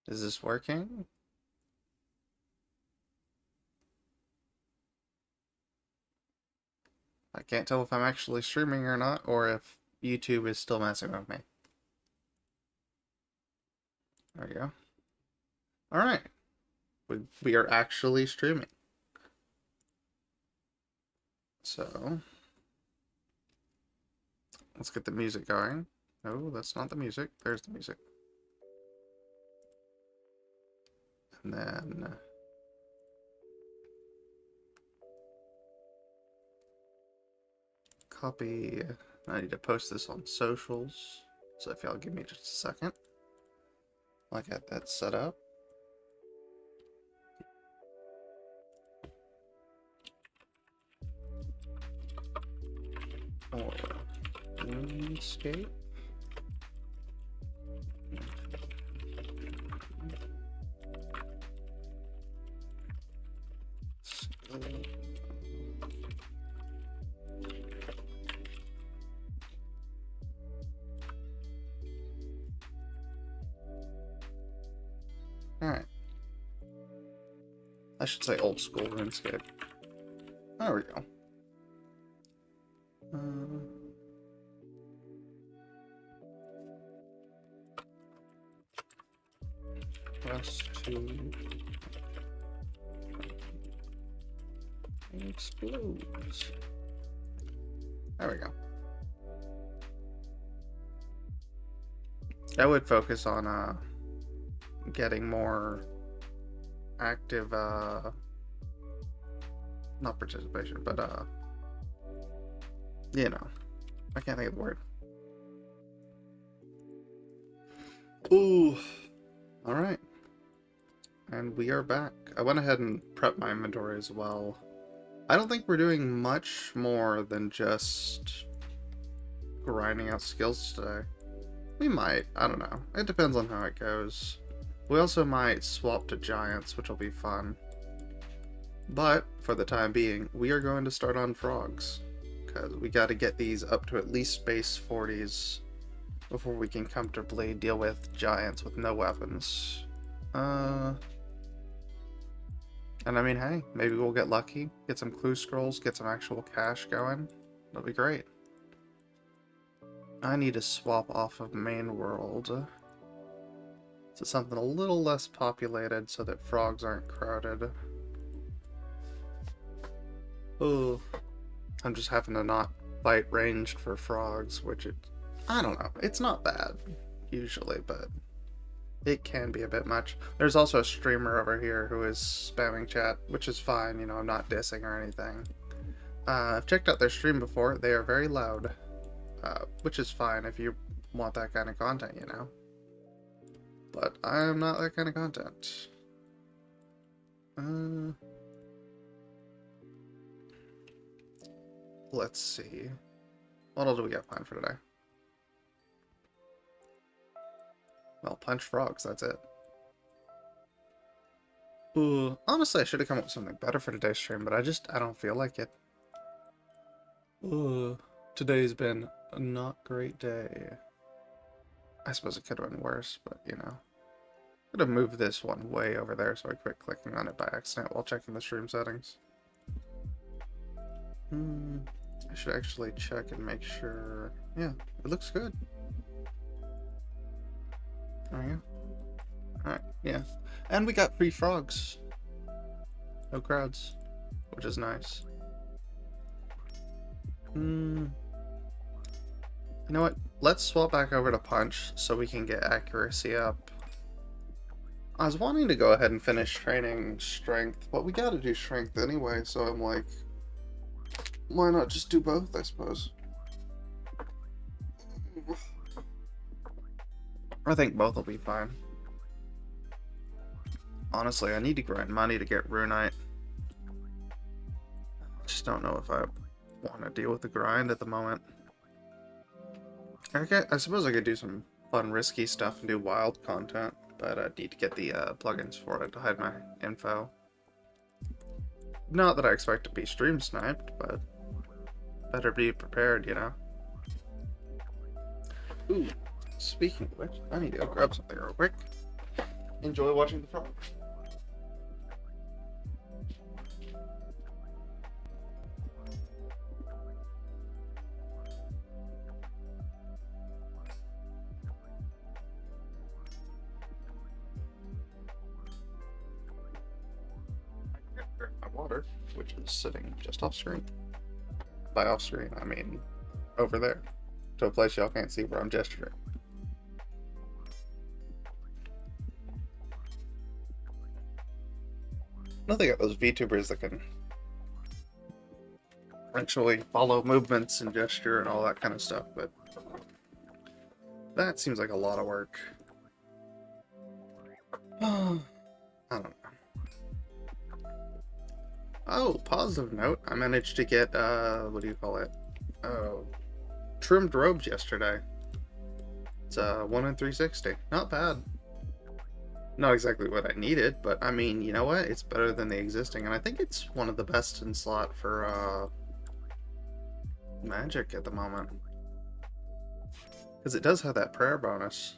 Is this working? I can't tell if I'm actually streaming or not, or if YouTube is still messing with me. There we go. Alright. We are actually streaming. So, let's get the music going. No, that's not the music. There's the music. And then... copy. I need to post this on socials. So if y'all give me just a second. I'll get that set up. Or Runescape. Alright. I should say old school Runescape. There we go. Press to explodes. There we go. I would focus on getting more active not participation, but you know, I can't think of the word. Ooh. Alright. And we are back. I went ahead and prepped my inventory as well. I don't think we're doing much more than just grinding out skills today. We might, I don't know. It depends on how it goes. We also might swap to giants, which will be fun. But, for the time being, we are going to start on frogs. Because we gotta get these up to at least base 40s before we can comfortably deal with giants with no weapons. And I mean, hey, maybe we'll get lucky, get some clue scrolls, get some actual cash going. That'll be great. I need to swap off of main world to something a little less populated so that frogs aren't crowded. Oh, I'm just having to not fight ranged for frogs, which I don't know. It's not bad, usually, but it can be a bit much. There's also a streamer over here who is spamming chat, which is fine, you know, I'm not dissing or anything. I've checked out their stream before. They are very loud, which is fine if you want that kind of content, you know. But I'm not that kind of content. Let's see. What all do we got planned for today? Well, punch frogs, that's it. Ooh, honestly, I should have come up with something better for today's stream, but I don't feel like it. Ooh, today's been a not great day. I suppose it could have been worse, but you know. Could have moved this one way over there so I quit clicking on it by accident while checking the stream settings. I should actually check and make sure. Yeah, it looks good. There you go. Alright, yeah. And we got free frogs. No crowds, which is nice. You know what? Let's swap back over to punch so we can get accuracy up. I was wanting to go ahead and finish training strength, but we gotta do strength anyway, so I'm like, why not just do both, I suppose? I think both will be fine. Honestly, I need to grind money to get Runeite. Just don't know if I want to deal with the grind at the moment. I suppose I could do some fun, risky stuff and do wild content, but I need to get the plugins for it to hide my info. Not that I expect to be stream sniped, but better be prepared, you know. Ooh, speaking of which, I need to go grab something real quick. enjoy watching the frog. My water, which is sitting just off screen. By off screen, I mean over there, to a place y'all can't see where I'm gesturing. Nothing got those VTubers that can actually follow movements and gesture and all that kind of stuff, but that seems like a lot of work. I don't know. Oh, positive note, I managed to get, what do you call it? Oh, trimmed robes yesterday. It's 1 in 360. Not bad. Not exactly what I needed, but I mean, you know what? It's better than the existing, and I think it's one of the best in slot for magic at the moment. Because it does have that prayer bonus.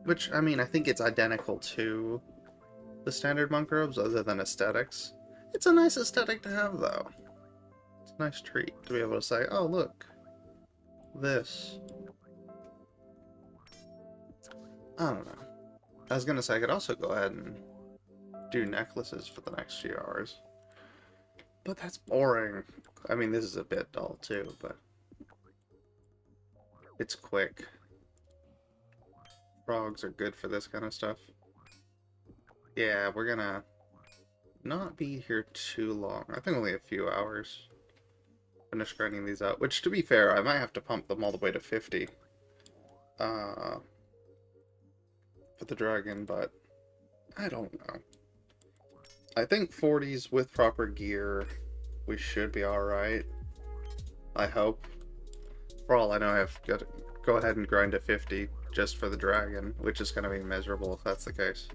Which, I mean, I think it's identical to the standard monk robes, other than aesthetics. It's a nice aesthetic to have, though. It's a nice treat to be able to say, oh, look. This. I don't know. I was gonna say I could also go ahead and do necklaces for the next few hours. But that's boring. I mean, this is a bit dull too, but it's quick. Frogs are good for this kind of stuff. Yeah, we're gonna not be here too long. I think only a few hours. Finish grinding these out. Which, to be fair, I might have to pump them all the way to 50. For the dragon, but I don't know. I think 40s with proper gear, we should be alright. I hope. For all I know, I have to go ahead and grind to 50 just for the dragon, which is going to be miserable if that's the case.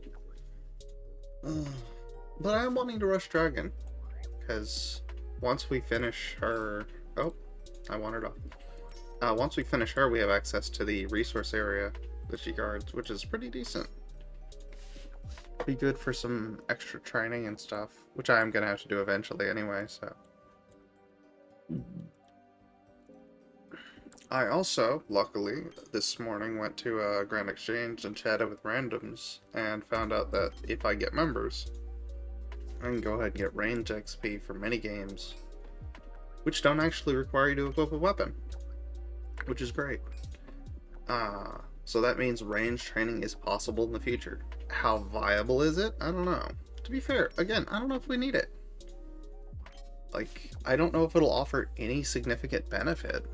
But I'm wanting to rush dragon, because once we finish her... Oh, I wandered off. Once we finish her, we have access to the resource area that she guards, which is pretty decent. Be good for some extra training and stuff, which I'm gonna have to do eventually anyway, so. I also, luckily, this morning went to a Grand Exchange and chatted with randoms, and found out that if I get members, I can go ahead and get range XP for minigames, which don't actually require you to equip a weapon, which is great. So that means range training is possible in the future. How viable is it? I don't know. To be fair, again, I don't know if we need it. Like, I don't know if it'll offer any significant benefit.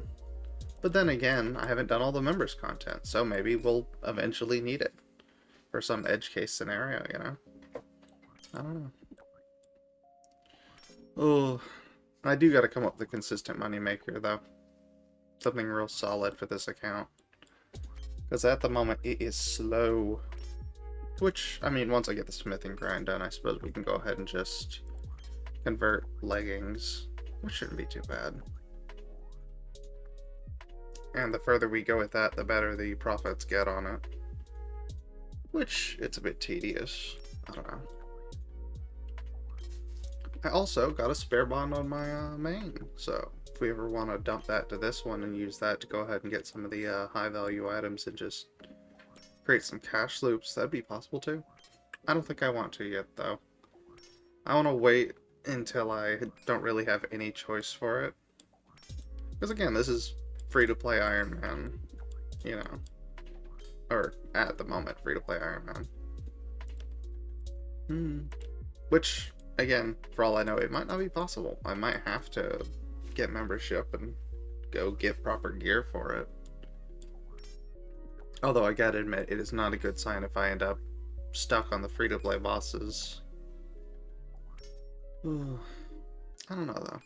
But then again, I haven't done all the members content, so maybe we'll eventually need it. For some edge case scenario, you know? I don't know. Oh, I do gotta come up with a consistent moneymaker, though. Something real solid for this account. Because at the moment, it is slow. Which, I mean, once I get the smithing grind done, I suppose we can go ahead and just convert leggings, which shouldn't be too bad. And the further we go with that, the better the profits get on it. Which, it's a bit tedious. I don't know. I also got a spare bond on my main, so if we ever want to dump that to this one and use that to go ahead and get some of the high value items and just create some cash loops, that'd be possible too. I don't think I want to yet, though. I want to wait until I don't really have any choice for it. Because again, this is free-to-play Iron Man, you know. Or, at the moment, free-to-play Iron Man. Which, again, for all I know, it might not be possible. I might have to get membership and go get proper gear for it. Although I gotta admit, it is not a good sign if I end up stuck on the free-to-play bosses. I don't know, though.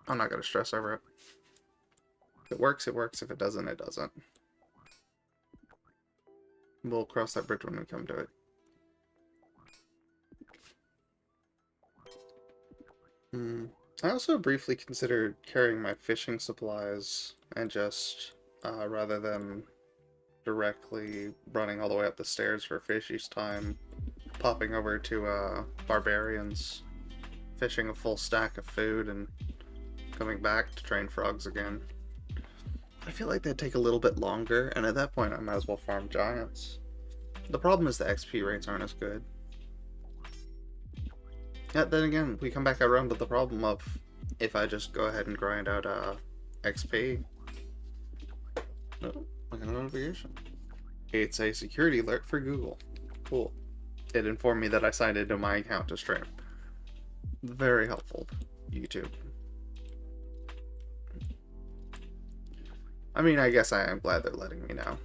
I'm not gonna stress over it. If it works, it works. If it doesn't, it doesn't. We'll cross that bridge when we come to it. I also briefly considered carrying my fishing supplies and just, rather than directly running all the way up the stairs for fish each time, popping over to barbarians, fishing a full stack of food, and coming back to train frogs again. I feel like that'd take a little bit longer, and at that point I might as well farm giants. The problem is the XP rates aren't as good. Yet then again, we come back around to the problem of if I just go ahead and grind out XP. Oh, I got a notification. It's a security alert for Google. Cool. It informed me that I signed into my account to stream. Very helpful, YouTube. I mean, I guess I am glad they're letting me know.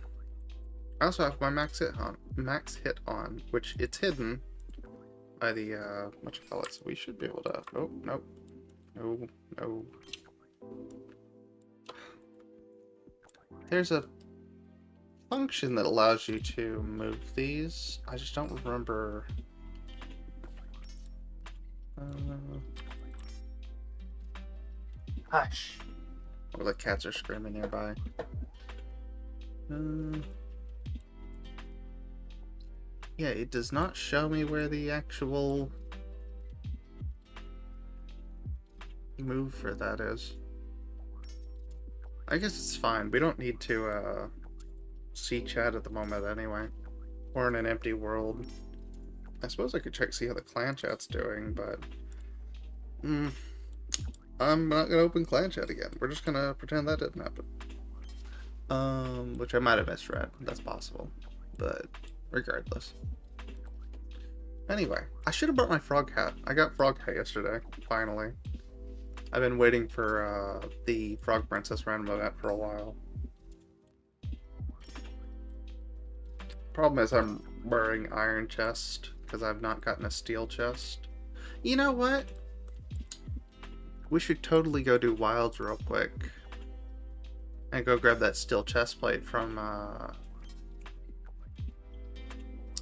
I also have my max hit on, which it's hidden by the whatchamacallit, so we should be able to. Oh, nope. No. There's a function that allows you to move these. I just don't remember. Hush. Or the cats are screaming nearby. Yeah, it does not show me where the actual move for that is. I guess it's fine. We don't need to see chat at the moment anyway. We're in an empty world. I suppose I could check see how the clan chat's doing, but I'm not gonna open clan chat again. We're just gonna pretend that didn't happen. Which I might have misread. That's possible. But regardless. Anyway, I should have brought my frog hat. I got frog hat yesterday, finally. I've been waiting for the Frog Princess random event for a while. Problem is I'm wearing iron chest because I've not gotten a steel chest. You know what? We should totally go do wilds real quick. And go grab that steel chest plate from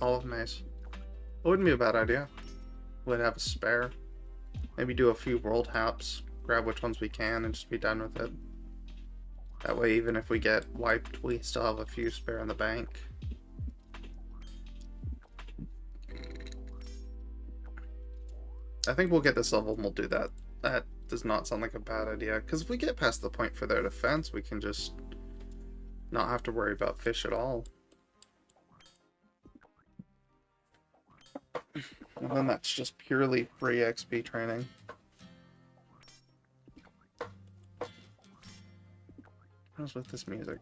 Olive Maze. It wouldn't be a bad idea. We'd have a spare. Maybe do a few world haps, grab which ones we can, and just be done with it. That way, even if we get wiped, we still have a few spare in the bank. I think we'll get this level and we'll do that. That does not sound like a bad idea, because if we get past the point for their defense, we can just not have to worry about fish at all. And then that's just purely free XP training. What's with this music?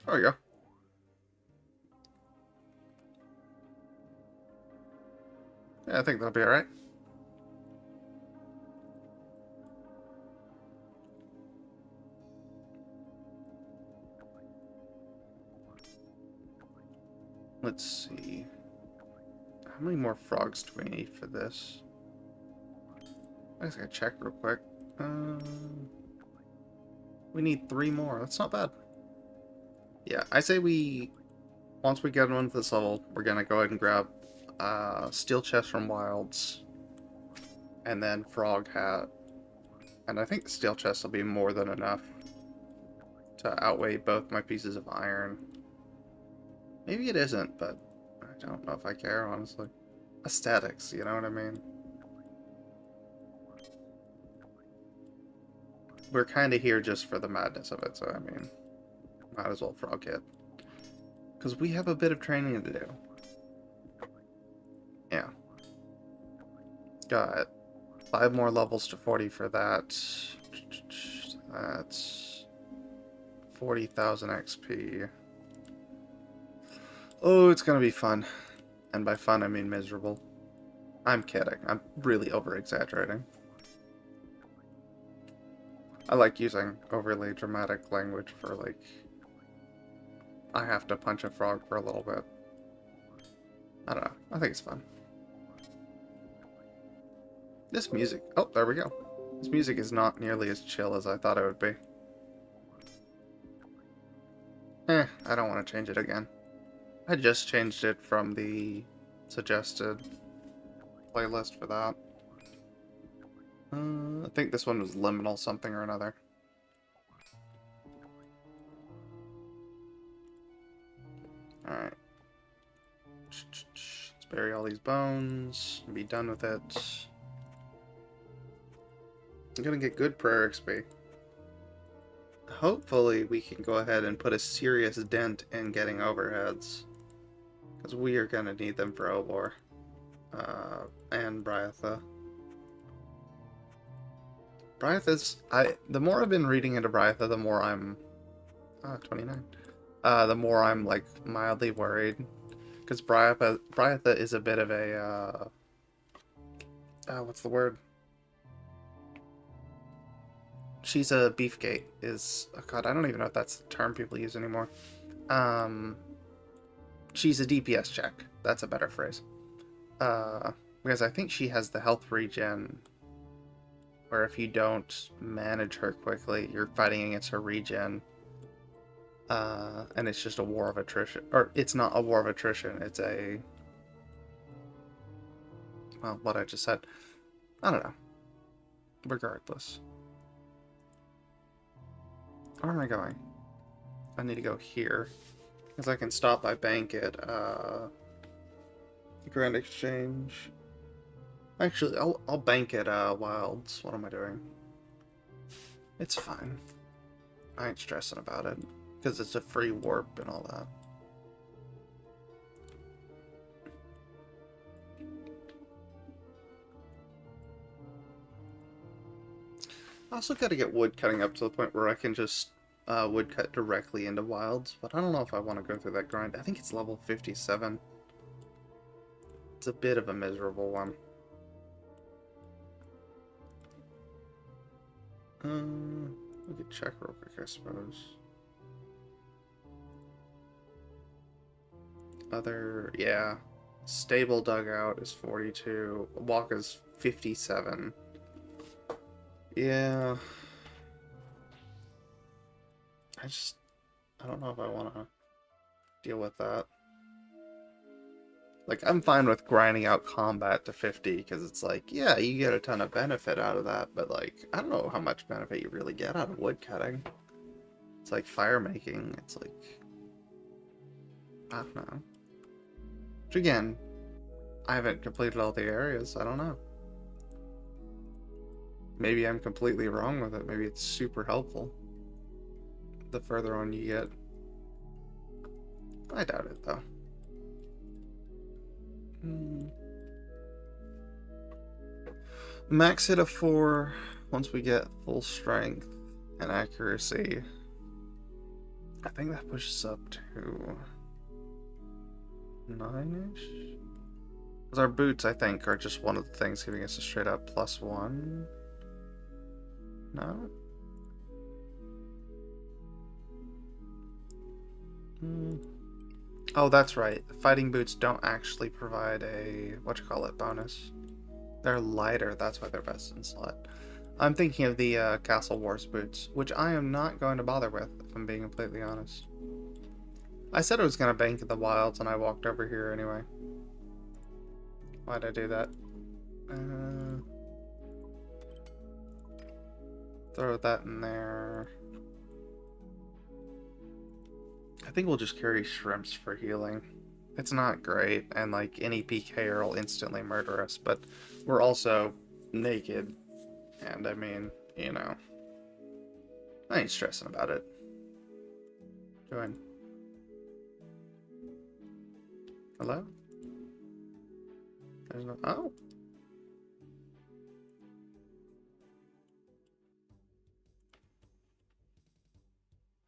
There we go. Yeah, I think that'll be alright. Let's see. How many more frogs do we need for this? I guess I gotta check real quick. We need 3 more. That's not bad. Yeah, I say once we get into this level, we're gonna go ahead and grab steel chest from wilds, and then frog hat. And I think the steel chest will be more than enough to outweigh both my pieces of iron. Maybe it isn't, but I don't know if I care, honestly. Aesthetics, you know what I mean? We're kind of here just for the madness of it, so I mean, might as well frog hit. Because we have a bit of training to do. Yeah. Got 5 more levels to 40 for that. That's 40,000 XP. Oh, it's gonna be fun. And by fun, I mean miserable. I'm kidding. I'm really over-exaggerating. I like using overly dramatic language for, like, I have to punch a frog for a little bit. I don't know. I think it's fun. This music... Oh, there we go. This music is not nearly as chill as I thought it would be. I don't want to change it again. I just changed it from the suggested playlist for that. I think this one was liminal something or another. Alright. Let's bury all these bones and be done with it. I'm gonna get good prayer XP. Hopefully we can go ahead and put a serious dent in getting overheads. Because we are gonna need them for Obor. And Bryatha. Bryatha's... the more I've been reading into Bryatha, the more I'm... 29. The more I'm, like, mildly worried. Because Bryatha is a bit of a, what's the word? She's a beefgate, oh god, I don't even know if that's the term people use anymore. She's a DPS check. That's a better phrase. Because I think she has the health regen, where if you don't manage her quickly, you're fighting against her regen. And it's just a war of attrition. Or, it's not a war of attrition, it's a... Well, what I just said. I don't know. Regardless. Where am I going? I need to go here. Because I can stop by bank at, Grand Exchange. Actually, I'll bank at, Wilds. What am I doing? It's fine. I ain't stressing about it. Because it's a free warp and all that. I also got to get wood cutting up to the point where I can just wood cut directly into wilds, but I don't know if I want to go through that grind. I think it's level 57. It's a bit of a miserable one. We could check real quick, I suppose. Yeah. Stable dugout is 42. Walk is 57. Yeah. I don't know if I want to deal with that. Like, I'm fine with grinding out combat to 50, because it's like, yeah, you get a ton of benefit out of that, but, like, I don't know how much benefit you really get out of wood cutting. It's like fire making. It's like... I don't know. Which, again, I haven't completed all the areas. I don't know. Maybe I'm completely wrong with it. Maybe it's super helpful the further on you get. I doubt it, though. Max hit of 4 once we get full strength and accuracy. I think that pushes up to 9-ish? Because our boots, I think, are just one of the things giving us a straight up +1. No? Oh, that's right. Fighting boots don't actually provide a, bonus. They're lighter, that's why they're best in slot. I'm thinking of the Castle Wars boots, which I am not going to bother with, if I'm being completely honest. I said I was going to bank in the wilds, and I walked over here anyway. Why'd I do that? Throw that in there. I think we'll just carry shrimps for healing. It's not great, and like any PK will instantly murder us, but we're also naked. And I mean, you know, I ain't stressing about it. Join. Hello? There's no... Oh!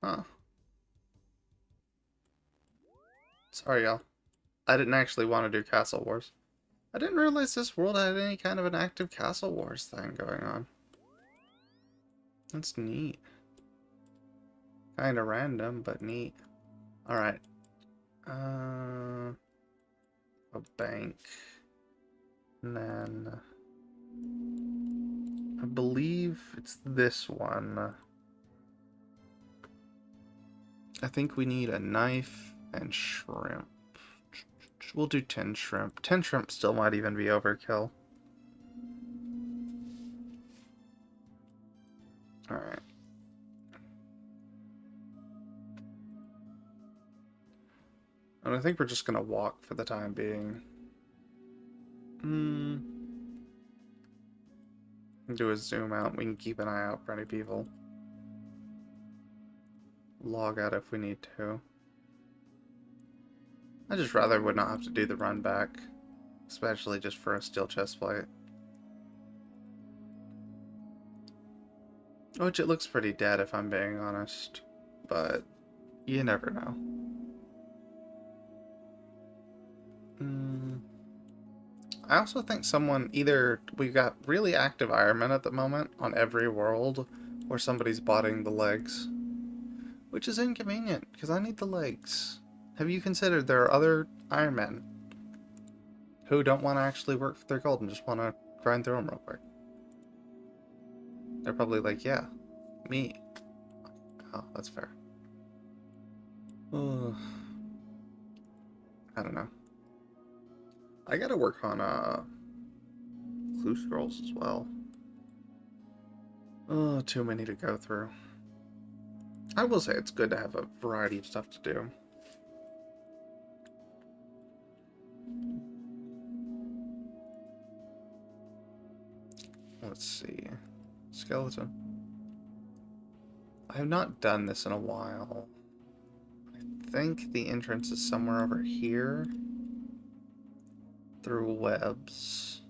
Huh. Sorry, y'all. I didn't actually want to do Castle Wars. I didn't realize this world had any kind of an active Castle Wars thing going on. That's neat. Kinda random, but neat. Alright. A bank. And then... I believe it's this one. I think we need a knife and shrimp. We'll do 10 shrimp. 10 shrimp still might even be overkill. Alright. And I think we're just gonna walk for the time being. Do a zoom out. We can keep an eye out for any people. Log out if we need to. I just rather would not have to do the run back. Especially just for a steel chest plate. Which it looks pretty dead if I'm being honest. But you never know. I also think someone either we've got really active Ironmen at the moment on every world, or somebody's botting the legs. Which is inconvenient, because I need the legs. Have you considered there are other Ironmen who don't want to actually work for their gold and just want to grind through them real quick? They're probably like, yeah, me. Oh, that's fair. I don't know. I gotta work on clue scrolls as well. Oh, too many to go through. I will say it's good to have a variety of stuff to do. Let's see. Skeleton. I have not done this in a while. I think the entrance is somewhere over here. Through webs.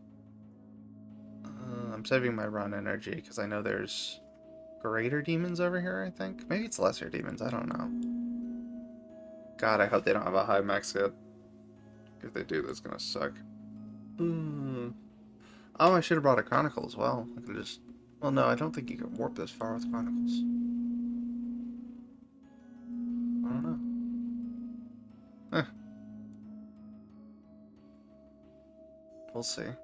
I'm saving my run energy because I know there's greater demons over here, I think. Maybe it's lesser demons, I don't know. God, I hope they don't have a high max hit. If they do, that's gonna suck. Oh, I should have brought a Chronicle as well. I could just... Well, no, I don't think you can warp this far with Chronicles. I don't know. Eh. We'll see. I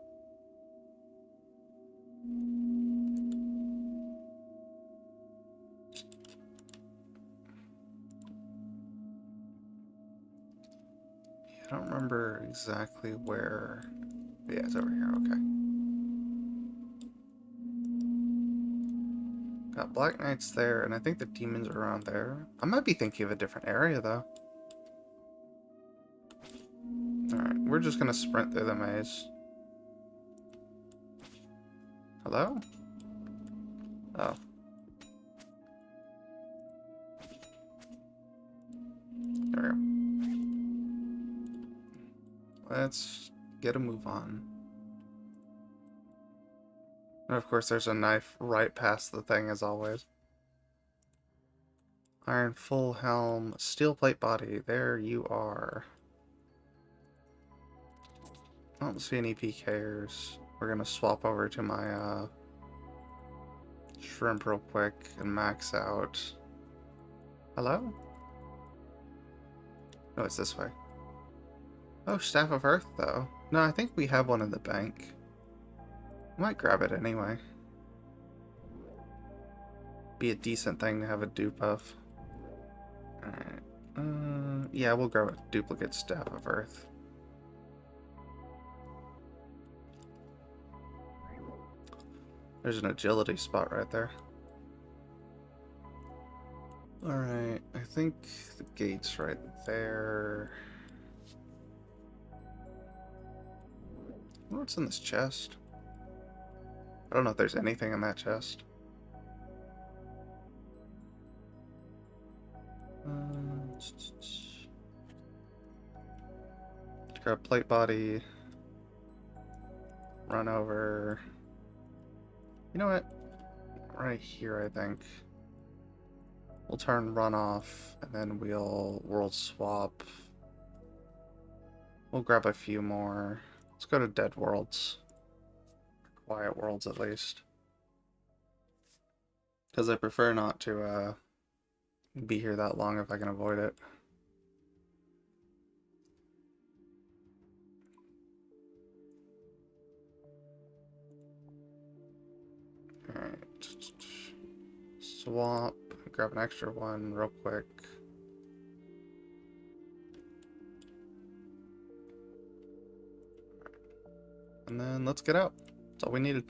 don't remember exactly where... Yeah, it's over here, okay. Got Black Knights there, and I think the demons are around there. I might be thinking of a different area, though. Alright, we're just gonna sprint through the maze. Hello? Oh. There we go. Let's get a move on. And of course there's a knife right past the thing as always. Iron full helm, steel plate body, there you are. I don't see any PKers. We're gonna swap over to my shrimp real quick and max out. Hello? No, it's this way. Oh, Staff of Earth though. No, I think we have one in the bank. I might grab it anyway. Be a decent thing to have a dupe of. Alright. Yeah, we'll grab a duplicate Staff of Earth. There's an agility spot right there. Alright, I think the gate's right there. What's in this chest? I don't know if there's anything in that chest. Grab plate body. Run over. You know what? Right here, I think. We'll turn run off, and then we'll world swap. We'll grab a few more. Let's go to dead worlds. Quiet worlds, at least. Because I prefer not to be here that long if I can avoid it. Alright. Swap. Grab an extra one real quick. And then let's get out. That's all we needed.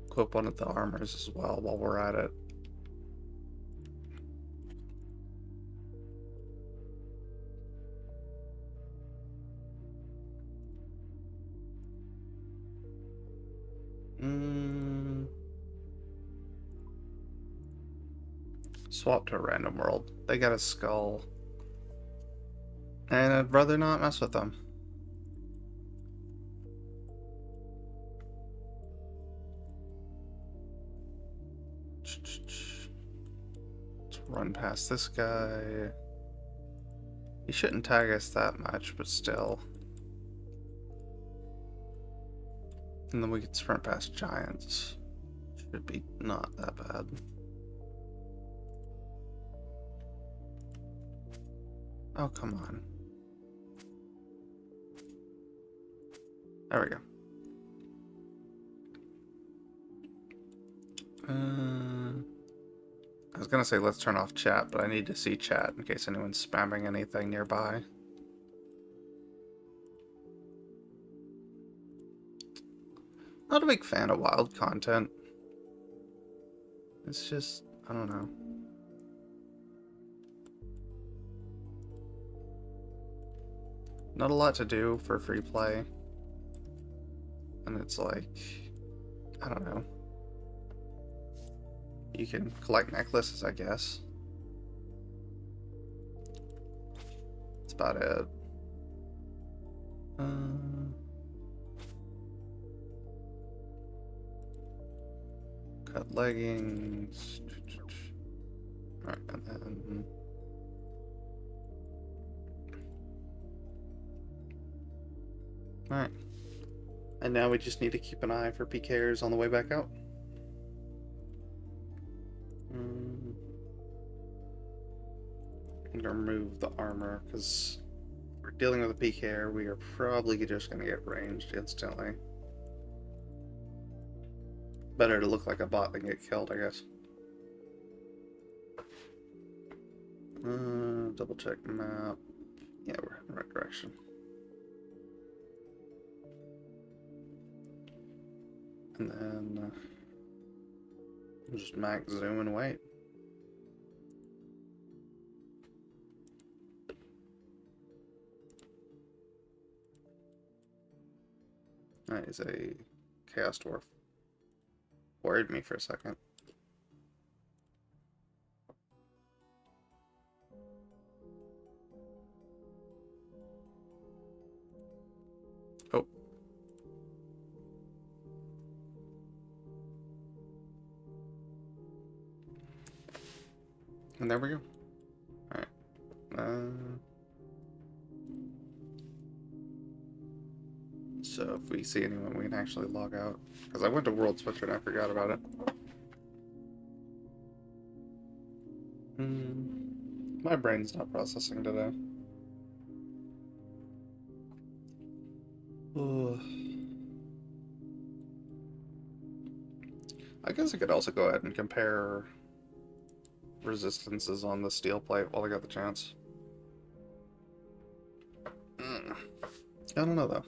Equip one of the armors as well while we're at it. Swap to a random world. They got a skull. And I'd rather not mess with them. Let's run past this guy. He shouldn't tag us that much, but still. And then we could sprint past giants. Should be not that bad. Oh, come on. There we go. I was gonna say let's turn off chat, but I need to see chat in case anyone's spamming anything nearby. Not a big fan of wild content. It's just, I don't know. Not a lot to do for free play. And it's like, I don't know. You can collect necklaces, I guess. That's about it. Cut leggings. Alright, and then... Alright. And now we just need to keep an eye for PKers on the way back out. I'm gonna remove the armor, because if we're dealing with a PKer, we are probably just gonna get ranged instantly. Better to look like a bot than get killed, I guess. Double check map. Yeah, we're in the right direction. And then just max zoom and wait. That is a Chaos Dwarf. Worried me for a second. Oh. And there we go. Alright. So if we see anyone, we can actually log out. Because I went to World Switcher and I forgot about it. My brain's not processing today. Ugh. I guess I could also go ahead and compare resistances on the steel plate while I got the chance. I don't know though.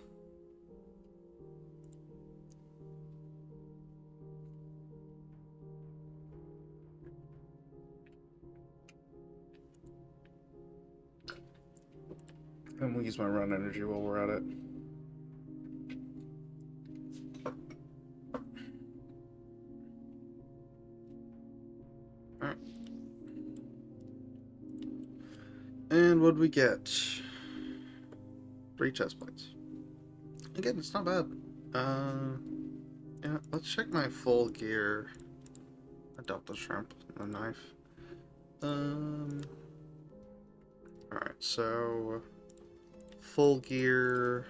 And we'll use my run energy while we're at it. Alright. And what do we get? 3 chest plates. Again, it's not bad. Yeah, let's check my full gear. Adopt the shrimp and a knife. Alright, so full gear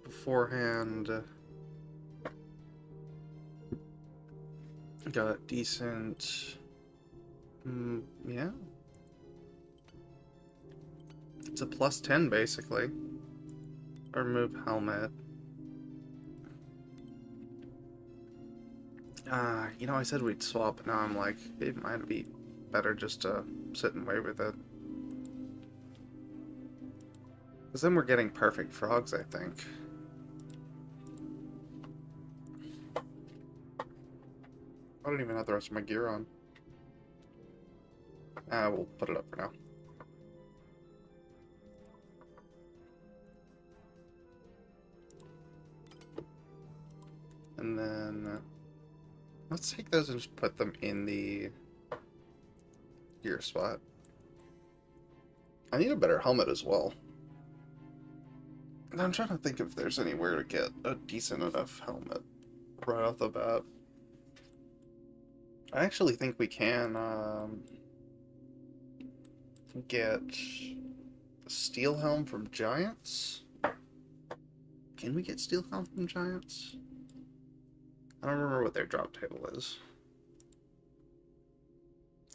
beforehand. Got decent. Yeah. It's a +10 basically. Remove helmet. You know, I said we'd swap, but now I'm like, it might be better just to sit and wait with it. Because then we're getting perfect frogs, I think. I don't even have the rest of my gear on. We'll put it up for now. And then let's take those and just put them in the gear spot. I need a better helmet as well. And I'm trying to think if there's anywhere to get a decent enough helmet right off the bat. I actually think we can get a steel helm from Giants. Can we get steel helm from Giants? I don't remember what their drop table is.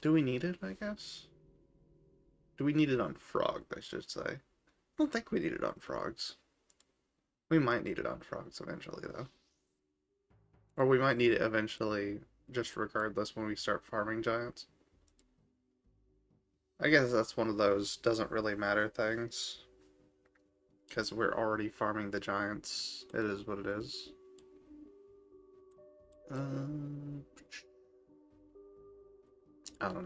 Do we need it, I guess? Do we need it on frogs, I should say? I don't think we need it on frogs. We might need it on frogs eventually, though. Or we might need it eventually, just regardless when we start farming giants. I guess that's one of those doesn't really matter things. Because we're already farming the giants. It is what it is. I don't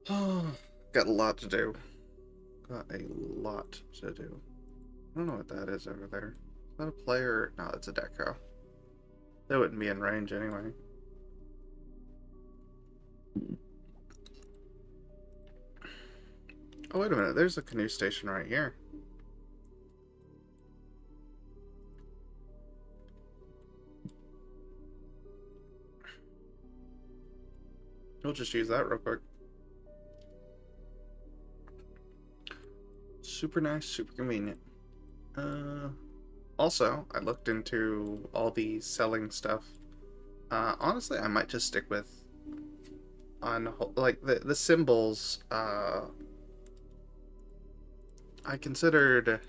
know. Got a lot to do. Got a lot to do. I don't know what that is over there. Is that a player? No, it's a deco. They wouldn't be in range anyway. Oh, wait a minute. There's a canoe station right here. We'll just use that real quick. Super nice, super convenient. Also, I looked into all the selling stuff. Honestly, I might just stick with on like the symbols. I considered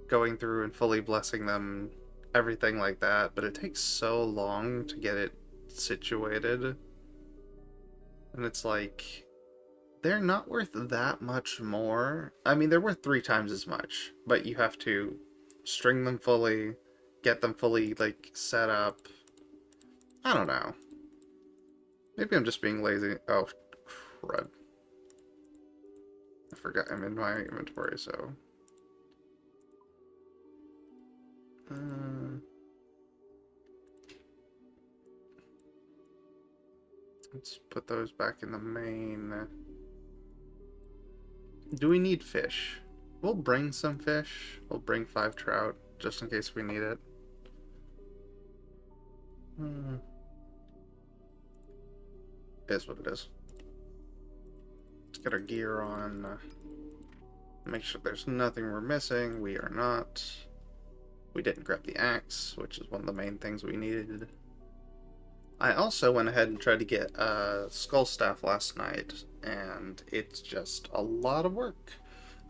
going through and fully blessing them, everything like that, but it takes so long to get it situated, and it's like they're not worth that much more. I mean, they're worth 3 times as much, but you have to string them fully, get them fully, like, set up. I don't know. Maybe I'm just being lazy. Oh, crud. I forgot I'm in my inventory, so... let's put those back in the main. Do we need fish? We'll bring some fish. We'll bring 5 trout, just in case we need it. Is what it is. Let's get our gear on. Make sure there's nothing we're missing. We are not. We didn't grab the axe, which is one of the main things we needed. I also went ahead and tried to get a skull staff last night, and it's just a lot of work.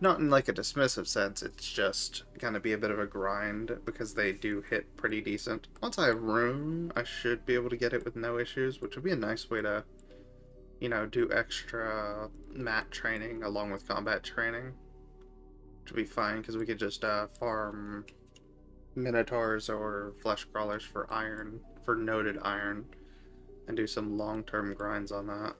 Not in like a dismissive sense, it's just gonna be a bit of a grind because they do hit pretty decent. Once I have rune, I should be able to get it with no issues, which would be a nice way to, you know, do extra mat training along with combat training. Which would be fine because we could just farm minotaurs or flesh crawlers for iron, for noted iron, and do some long-term grinds on that.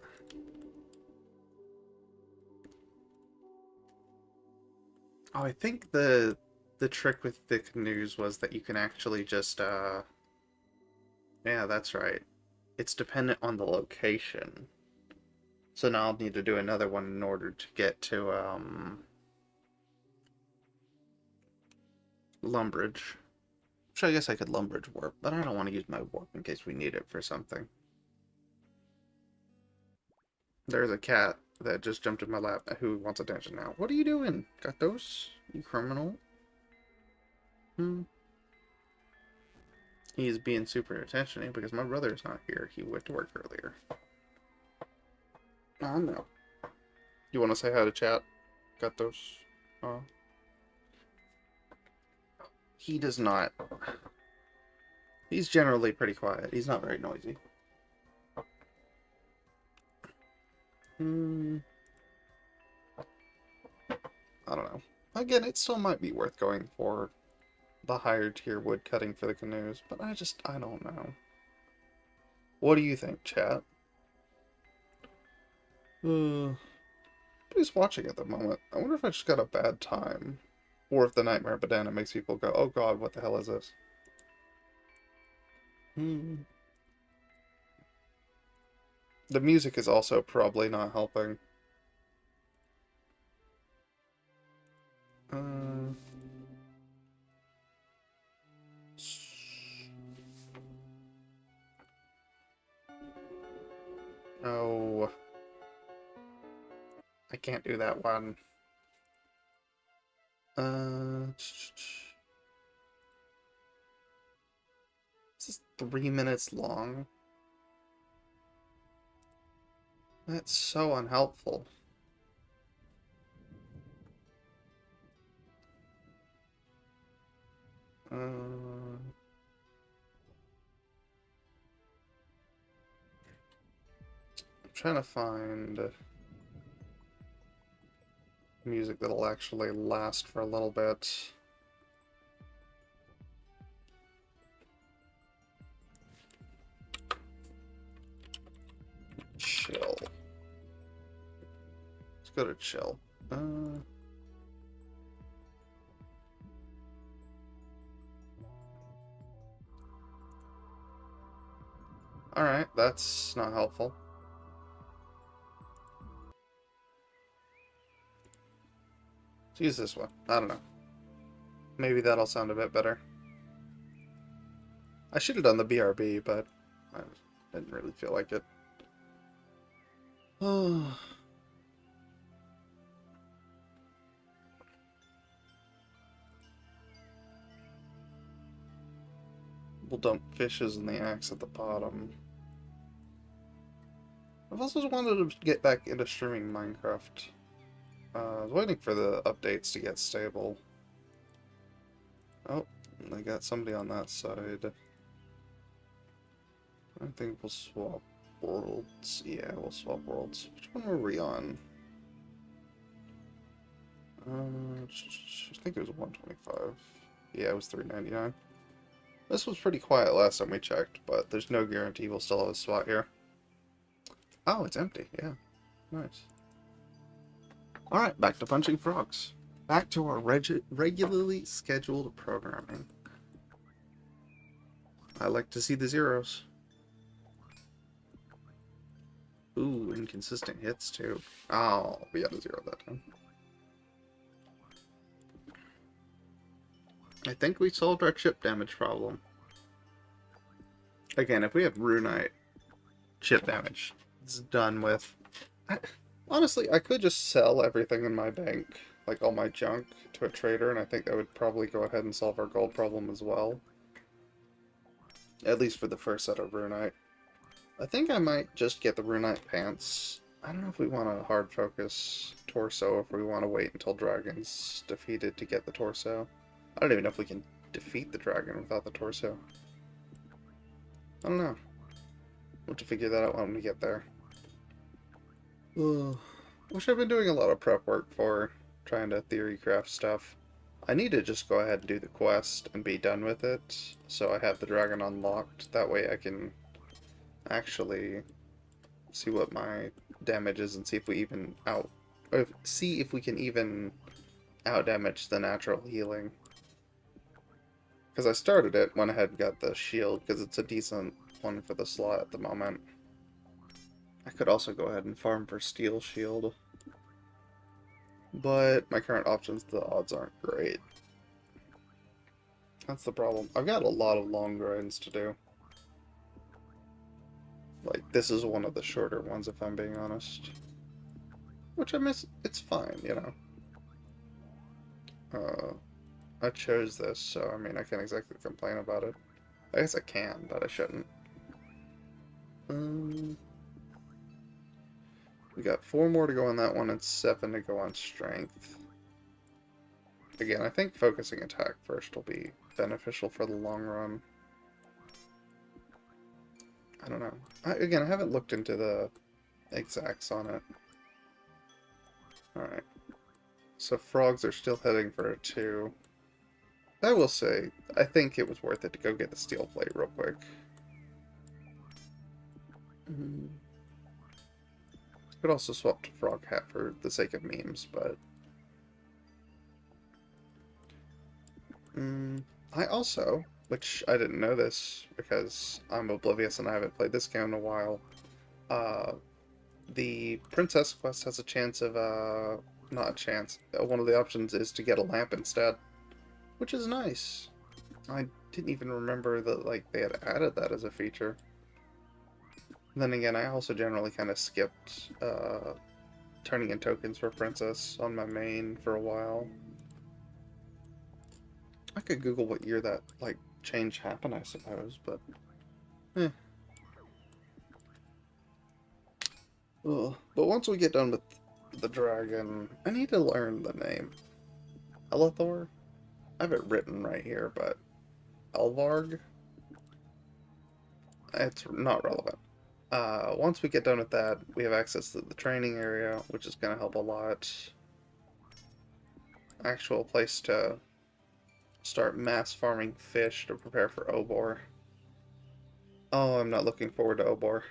Oh, I think the trick with the canoes was that you can actually just yeah, that's right. It's dependent on the location. So now I'll need to do another one in order to get to Lumbridge. Which I guess I could Lumbridge warp, but I don't want to use my warp in case we need it for something. There's a cat that just jumped in my lap who wants attention now. What are you doing, Gatos? You criminal? He's being super attention-y because my brother's not here. He went to work earlier. Oh, no. You want to say hi to chat, Gatos? He does not. He's generally pretty quiet. He's not very noisy. I don't know. Again, it still might be worth going for the higher tier wood cutting for the canoes, but I don't know. What do you think, chat? Who's watching at the moment? I wonder if I just got a bad time. Or if the Nightmare Bandana makes people go, oh god, what the hell is this? The music is also probably not helping. Uh... Oh. I can't do that one. This is 3 minutes long. That's so unhelpful. I'm trying to find music that'll actually last for a little bit. Chill. Let's go to chill. Alright, that's not helpful. Let's use this one. I don't know. Maybe that'll sound a bit better. I should have done the BRB, but I didn't really feel like it. We'll dump fishes in the axe at the bottom. I've also wanted to get back into streaming Minecraft. I was waiting for the updates to get stable. Oh, they got somebody on that side. I think we'll swap worlds. Yeah, we'll swap worlds. Which one were we on? I think it was 125. Yeah, it was 399. This was pretty quiet last time we checked, but there's no guarantee we'll still have a spot here. Oh, it's empty. Yeah. Nice. Alright, back to punching frogs. Back to our regularly scheduled programming. I like to see the zeros. Ooh, inconsistent hits too. Oh, we got a zero that time. I think we solved our chip damage problem. Again, if we have Runeite, chip damage, it's done with. Honestly, I could just sell everything in my bank, like all my junk, to a trader, and I think that would probably go ahead and solve our gold problem as well. At least for the first set of Runeite. I think I might just get the Runeite pants. I don't know if we want a hard focus torso, or if we want to wait until Dragon's defeated to get the torso. I don't even know if we can defeat the dragon without the torso. I don't know. We'll have to figure that out when we get there. Which I've been doing a lot of prep work for, trying to theory craft stuff. I need to just go ahead and do the quest and be done with it, so I have the dragon unlocked. That way I can actually see what my damage is and see if we even see if we can even out-damage the natural healing. Because I started it, went ahead and got the shield, because it's a decent one for the slot at the moment. I could also go ahead and farm for steel shield. But my current options, the odds aren't great. That's the problem. I've got a lot of long grinds to do. Like, this is one of the shorter ones, if I'm being honest. Which I miss. It's fine, you know. I chose this, so, I mean, I can't exactly complain about it. I guess I can, but I shouldn't. We got 4 more to go on that one and 7 to go on strength. Again, I think focusing attack first will be beneficial for the long run. I don't know. Again, I haven't looked into the exacts on it. Alright. So frogs are still heading for a 2. I will say, I think it was worth it to go get the steel plate real quick. Could also swap to frog hat for the sake of memes, but... I also, which I didn't know this because I'm oblivious and I haven't played this game in a while, the Princess quest has a chance of, not a chance, one of the options is to get a lamp instead, which is nice. I didn't even remember that, like, they had added that as a feature. Then again, I also generally kind of skipped, turning in tokens for Princess on my main for a while. I could Google what year that, like, change happened, I suppose, but... eh. Ugh. But once we get done with the dragon, I need to learn the name. Elithor? I have it written right here, but... Elvarg? It's not relevant. Once we get done with that, we have access to the training area, which is going to help a lot. Actual place to start mass farming fish to prepare for Obor. Oh, I'm not looking forward to Obor.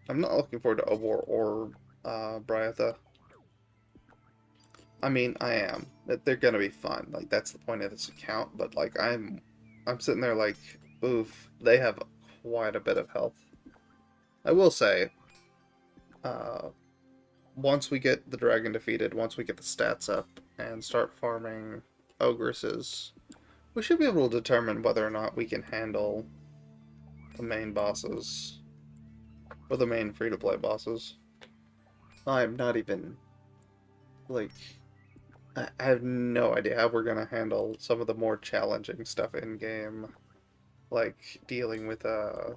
I'm not looking forward to Obor or Bryatha. I mean, I am. They're gonna be fun. Like, that's the point of this account, but like I'm sitting there like, oof, they have quite a bit of health. I will say, once we get the dragon defeated, once we get the stats up and start farming ogresses, we should be able to determine whether or not we can handle the main bosses. Or the main free-to-play bosses. I'm not even, like, I have no idea how we're gonna handle some of the more challenging stuff in-game. Like, dealing with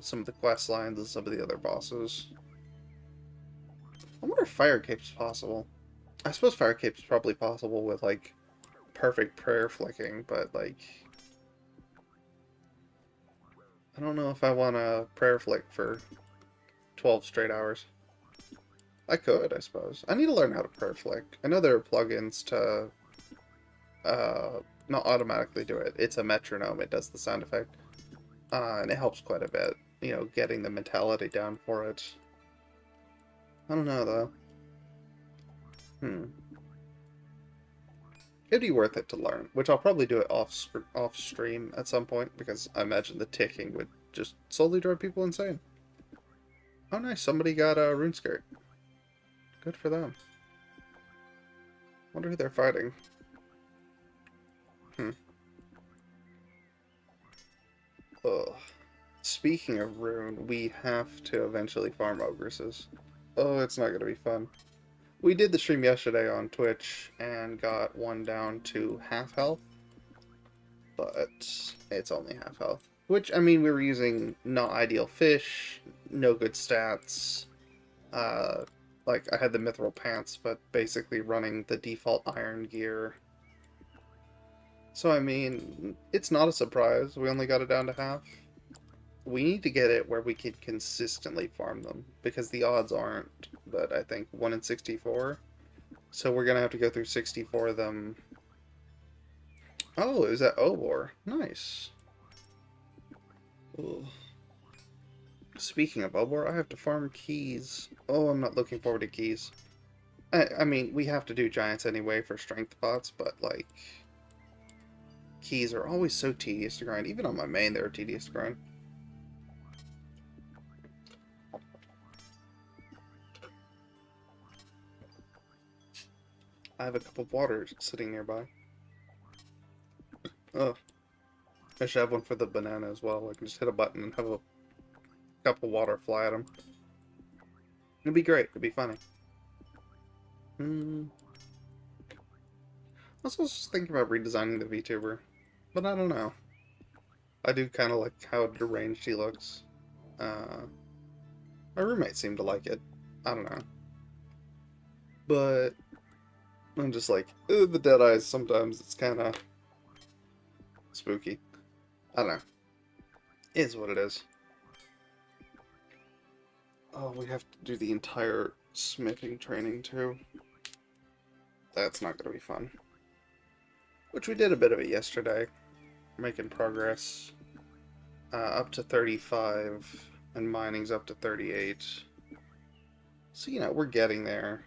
some of the quest lines and some of the other bosses. I wonder if Fire Cape's possible. I suppose Fire Cape's probably possible with, like, perfect prayer flicking, but, like... I don't know if I want to prayer flick for 12 straight hours. I could, I suppose. I need to learn how to prayer flick. I know there are plugins to not automatically do it. It's a metronome, it does the sound effect. And it helps quite a bit, you know, getting the mentality down for it. I don't know, though. It'd be worth it to learn, which I'll probably do it off stream at some point, because I imagine the ticking would just slowly drive people insane. Oh nice, somebody got a Runescape. Good for them. Wonder who they're fighting. Ugh. Speaking of Rune, we have to eventually farm ogresses. Oh, it's not gonna be fun. We did the stream yesterday on Twitch and got one down to half health. But it's only half health. Which, I mean, we were using not ideal fish, no good stats. Like, I had the mithril pants, but basically running the default iron gear. So, I mean, it's not a surprise. We only got it down to half. We need to get it where we can consistently farm them, because the odds aren't, but I think 1 in 64. So we're going to have to go through 64 of them. Oh, it was at Obor. Nice. Ugh. Speaking of Obor, I have to farm keys. Oh, I'm not looking forward to keys. I mean, we have to do giants anyway for strength pots, but, like, keys are always so tedious to grind. Even on my main, they're tedious to grind. I have a cup of water sitting nearby. Oh, I should have one for the banana as well. I can just hit a button and have a cup of water fly at him. It'd be great. It'd be funny. I was also thinking about redesigning the VTuber, but I don't know. I do kind of like how deranged he looks. My roommate seemed to like it. I don't know. But I'm just like, the dead eyes, sometimes it's kind of spooky. I don't know. It is what it is. Oh, we have to do the entire smithing training too. That's not going to be fun. Which we did a bit of it yesterday. Making progress. Up to 35, and mining's up to 38. So, you know, we're getting there.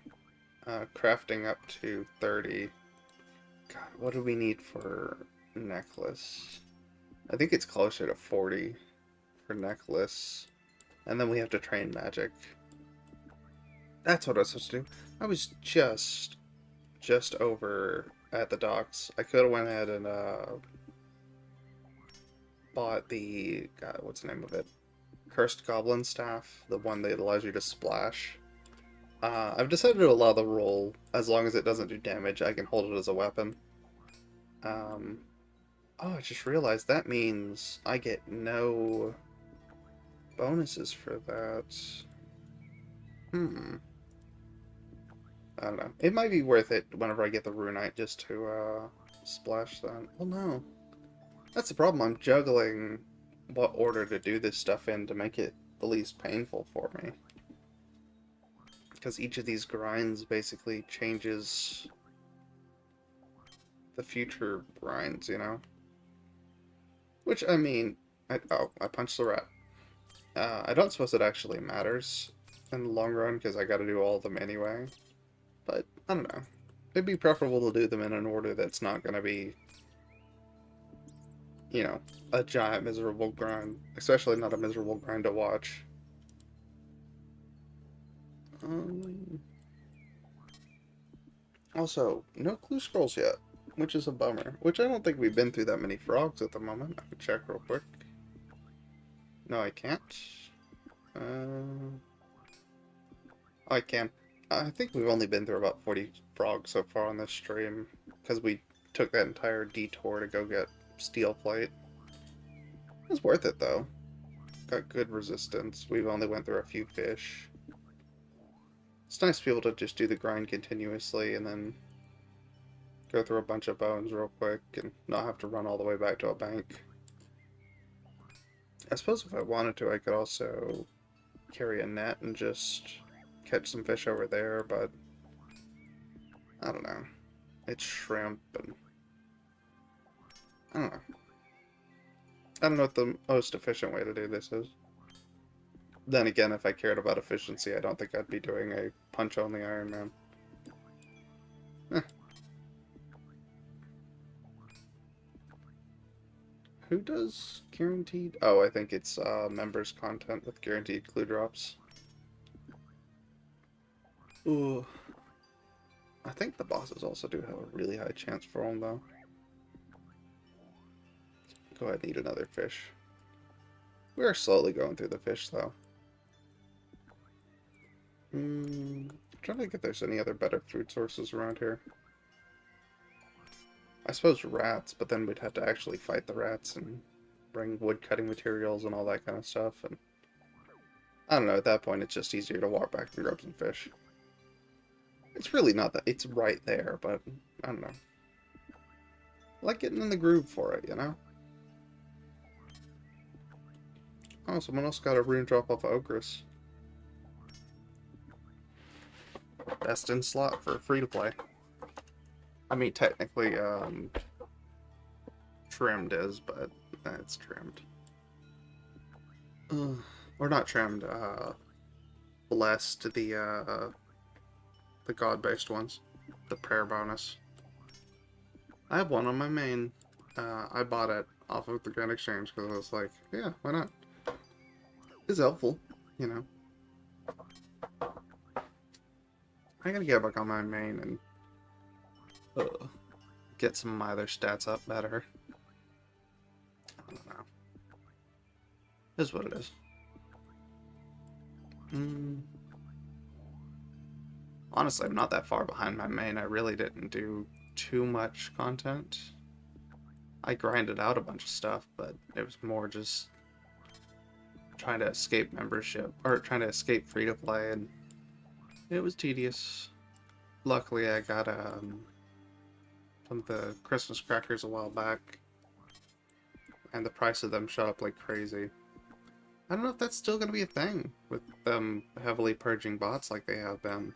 Crafting up to 30. God, what do we need for necklace? I think it's closer to 40 for necklace. And then we have to train magic. That's what I was supposed to do. I was just over at the docks. I could have went ahead and bought the, God, what's the name of it? Cursed Goblin Staff, the one that allows you to splash. I've decided to allow the roll, as long as it doesn't do damage, I can hold it as a weapon. Oh, I just realized that means I get no bonuses for that. I don't know. It might be worth it whenever I get the Runeite just to splash that. Well, no. That's the problem. I'm juggling what order to do this stuff in to make it the least painful for me. Because each of these grinds basically changes the future grinds, you know? Which, I mean... I punched the rat. I don't suppose it actually matters in the long run, because I gotta do all of them anyway. But, I don't know. It'd be preferable to do them in an order that's not gonna be, you know, a giant miserable grind. Especially not a miserable grind to watch. Also, no clue scrolls yet, which is a bummer. Which I don't think we've been through that many frogs at the moment. I can check real quick. No, I can't. I can. I think we've only been through about 40 frogs so far on this stream, because we took that entire detour to go get steel plate. It was worth it, though. Got good resistance. We've only went through a few fish. It's nice to be able to just do the grind continuously and then go through a bunch of bones real quick and not have to run all the way back to a bank. I suppose if I wanted to, I could also carry a net and just catch some fish over there, but I don't know. It's shrimp and I don't know. I don't know what the most efficient way to do this is. Then again, if I cared about efficiency, I don't think I'd be doing a punch-only Iron Man. Eh. Who does guaranteed? Oh, I think it's members content with guaranteed clue drops. Ooh. I think the bosses also do have a really high chance for them, though. Go ahead and eat another fish. We are slowly going through the fish, though. I'm trying to think if there's any other better food sources around here. I suppose rats, but then we'd have to actually fight the rats and bring wood cutting materials and all that kind of stuff. And I don't know, at that point it's just easier to walk back and grab some fish. It's really not that, it's right there, but I don't know. I like getting in the groove for it, you know? Oh, someone else got a rune drop off of Ogress. Best in slot for free-to-play. I mean, technically, trimmed is, but it's trimmed. Or not trimmed, blessed, the god-based ones. The prayer bonus. I have one on my main. I bought it off of the Grand Exchange because I was like, yeah, why not? It's helpful, you know. I gotta get back on my main and get some of my other stats up better. I don't know. It is what it is. Honestly, I'm not that far behind my main. I really didn't do too much content. I grinded out a bunch of stuff, but it was more just trying to escape membership, or trying to escape free-to-play, and it was tedious. Luckily, I got some of the Christmas crackers a while back, and the price of them shot up like crazy. I don't know if that's still going to be a thing, with them heavily purging bots like they have been.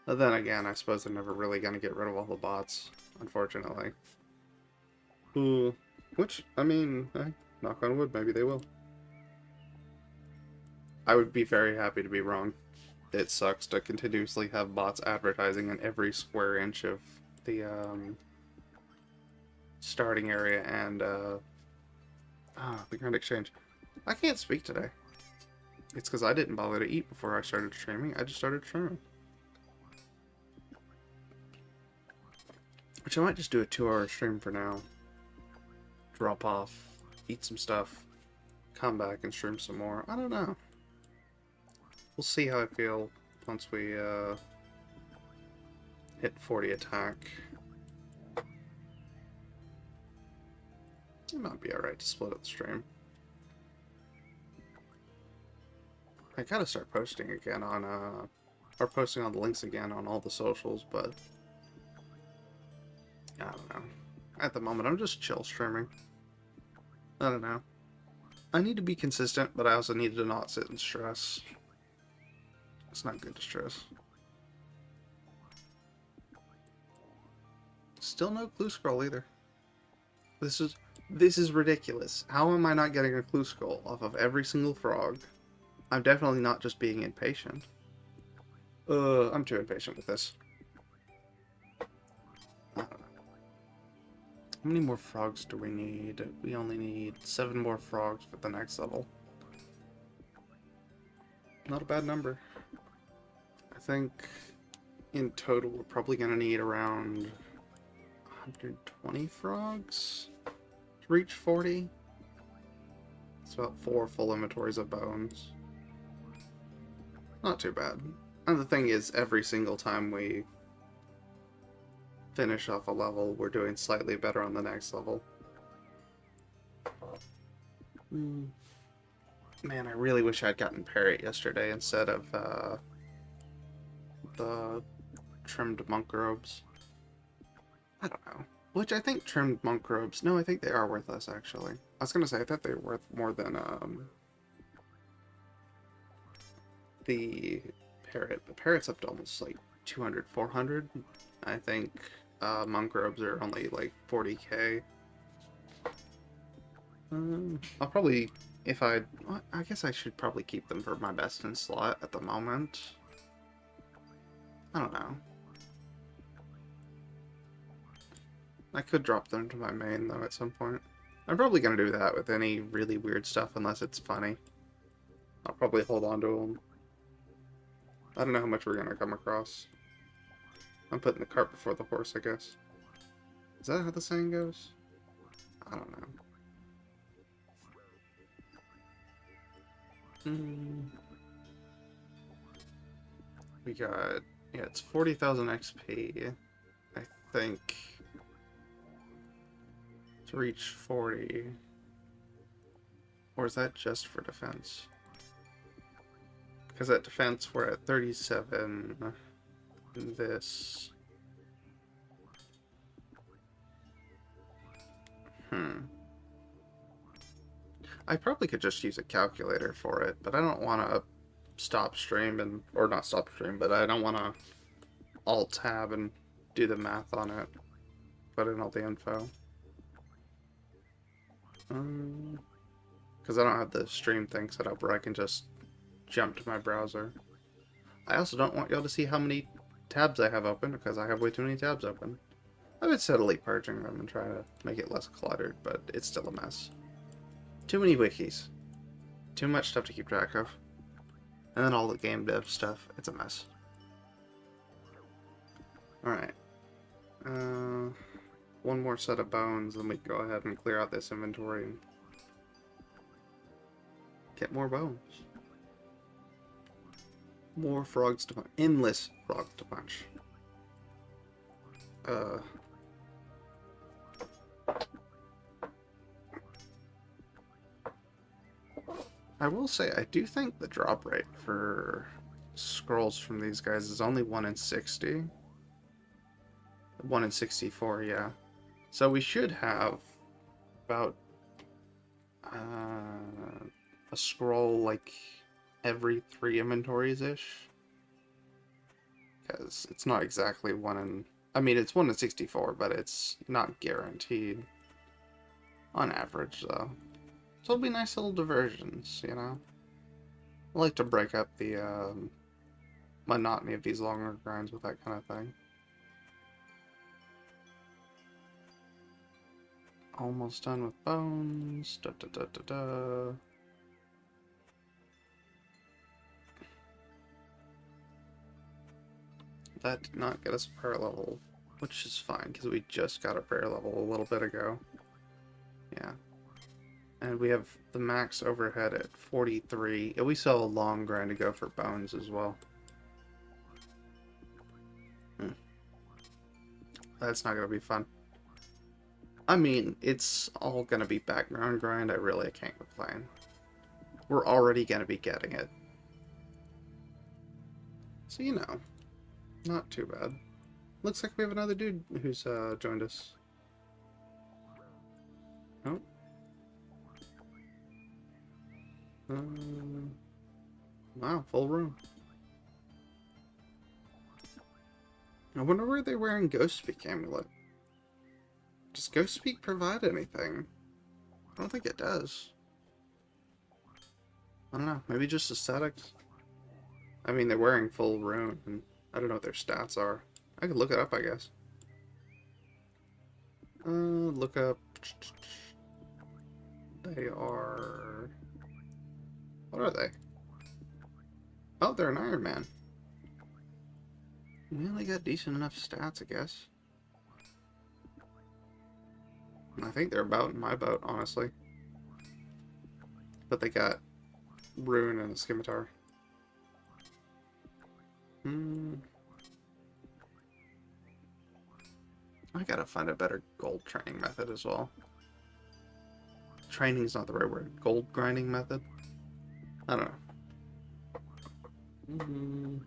But then again, I suppose they're never really going to get rid of all the bots, unfortunately. Ooh. Which, I mean, knock on wood, maybe they will. I would be very happy to be wrong. It sucks to continuously have bots advertising in every square inch of the starting area and the Grand Exchange. I can't speak today. It's because I didn't bother to eat before I started streaming. I just started streaming. Which I might just do a 2-hour stream for now. Drop off, eat some stuff, come back and stream some more. I don't know. We'll see how I feel once we hit 40 attack. It might be alright to split up the stream. I gotta start posting again on, or posting all the links again on all the socials, but I don't know. At the moment, I'm just chill streaming. I don't know. I need to be consistent, but I also need to not sit in stress. It's not good to stress. Still no clue scroll either. This is ridiculous. How am I not getting a clue scroll off of every single frog? I'm definitely not just being impatient. I'm too impatient with this. I don't know. How many more frogs do we need? We only need 7 more frogs for the next level. Not a bad number. I think in total we're probably going to need around 120 frogs to reach 40. It's about 4 full inventories of bones. Not too bad. And the thing is, every single time we finish off a level, we're doing slightly better on the next level. Man, I really wish I'd gotten Parrot yesterday instead of the trimmed monk robes. I don't know. Which I think trimmed monk robes... No, I think they are worth less, actually. I was gonna say, I thought they were worth more than the Parrot. But Parrot's up to almost like 200, 400. I think monk robes are only like 40k. I'll probably, if I guess I should probably keep them for my best in slot at the moment. I don't know. I could drop them to my main though at some point. I'm probably gonna do that with any really weird stuff unless it's funny. I'll probably hold on to them. I don't know how much we're gonna come across. I'm putting the cart before the horse, I guess. Is that how the saying goes? I don't know. We got... yeah, it's 40,000 XP. I think... to reach 40... or is that just for defense? Because at defense we're at 37... this... I probably could just use a calculator for it, but I don't want to stop stream and... or not stop stream, but I don't want to alt-tab and do the math on it. Put in all the info. Because I don't have the stream thing set up where I can just jump to my browser. I also don't want y'all to see how many tabs I have open, because I have way too many tabs open. I've been steadily purging them and trying to make it less cluttered, but it's still a mess. Too many wikis. Too much stuff to keep track of. And then all the game dev stuff. It's a mess. Alright. One more set of bones, then we can go ahead and clear out this inventory and get more bones. More frogs to punch. Endless frogs to punch. I will say, I do think the drop rate for scrolls from these guys is only 1 in 60. 1 in 64, yeah. So we should have about a scroll like every 3 inventories-ish. because it's not exactly 1 in... I mean, it's 1 in 64, but it's not guaranteed. On average, though. So it'll be nice little diversions, you know? I like to break up the monotony of these longer grinds with that kind of thing. Almost done with bones. Da, da, da, da, da. That did not get us a prayer level, which is fine, because we just got a prayer level a little bit ago. Yeah. And we have the max overhead at 43. And we still have a long grind to go for bones as well. That's not going to be fun. I mean, it's all going to be background grind. I really can't complain. We're already going to be getting it. So, you know, not too bad. Looks like we have another dude who's joined us. Oh. Wow, full room. I wonder where they're wearing Ghost Speak Amulet. Does Ghost Speak provide anything? I don't think it does. I don't know, maybe just aesthetics? I mean, they're wearing full rune, and I don't know what their stats are. I could look it up, I guess. Look up... They are... What are they? Oh, they're an Iron Man. Well, they got decent enough stats, I guess. I think they're about in my boat, honestly. But they got Rune and a Scimitar. I gotta find a better gold training method as well. Training's not the right word. Gold grinding method? I don't know.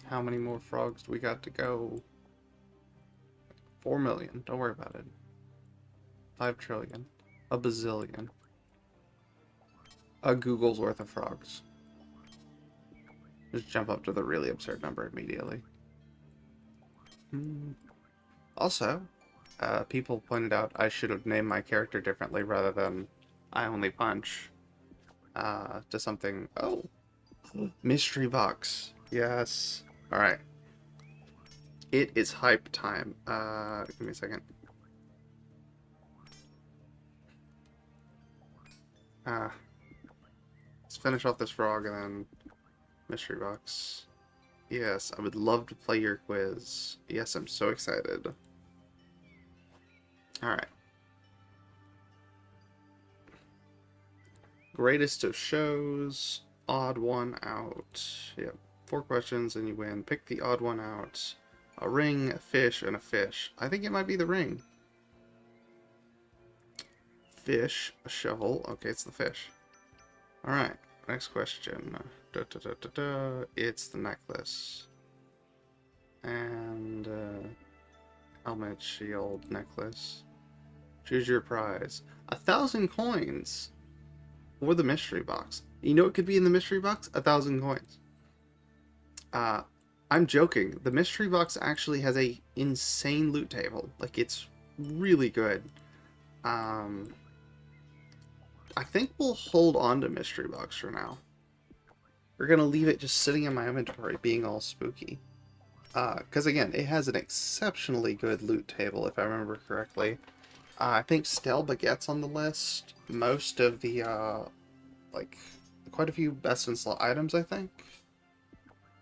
How many more frogs do we got to go? 4 million. Don't worry about it. 5 trillion. A bazillion. A Google's worth of frogs. Just jump up to the really absurd number immediately. Also, people pointed out I should have named my character differently rather than I only punch. To something... Oh! Mystery box. Yes. Alright. It is hype time. Give me a second. Let's finish off this frog and then mystery box. Yes, I would love to play your quiz. Yes, I'm so excited. Alright. Greatest of shows. Odd one out. Yep. 4 questions and you win. Pick the odd one out. A ring, a fish, and a fish. I think it might be the ring. Fish, a shovel. Okay, it's the fish. Alright, next question. It's the necklace. And, helmet, shield, necklace. Choose your prize. 1,000 coins! Or the mystery box. You know what could be in the mystery box? 1,000 coins. I'm joking. The mystery box actually has a insane loot table. Like, it's really good. I think we'll hold on to mystery box for now. We're gonna leave it just sitting in my inventory being all spooky. Because again, it has an exceptionally good loot table, if I remember correctly. I think Stale Baguette's on the list. Most of the, like, quite a few best in slot items, I think.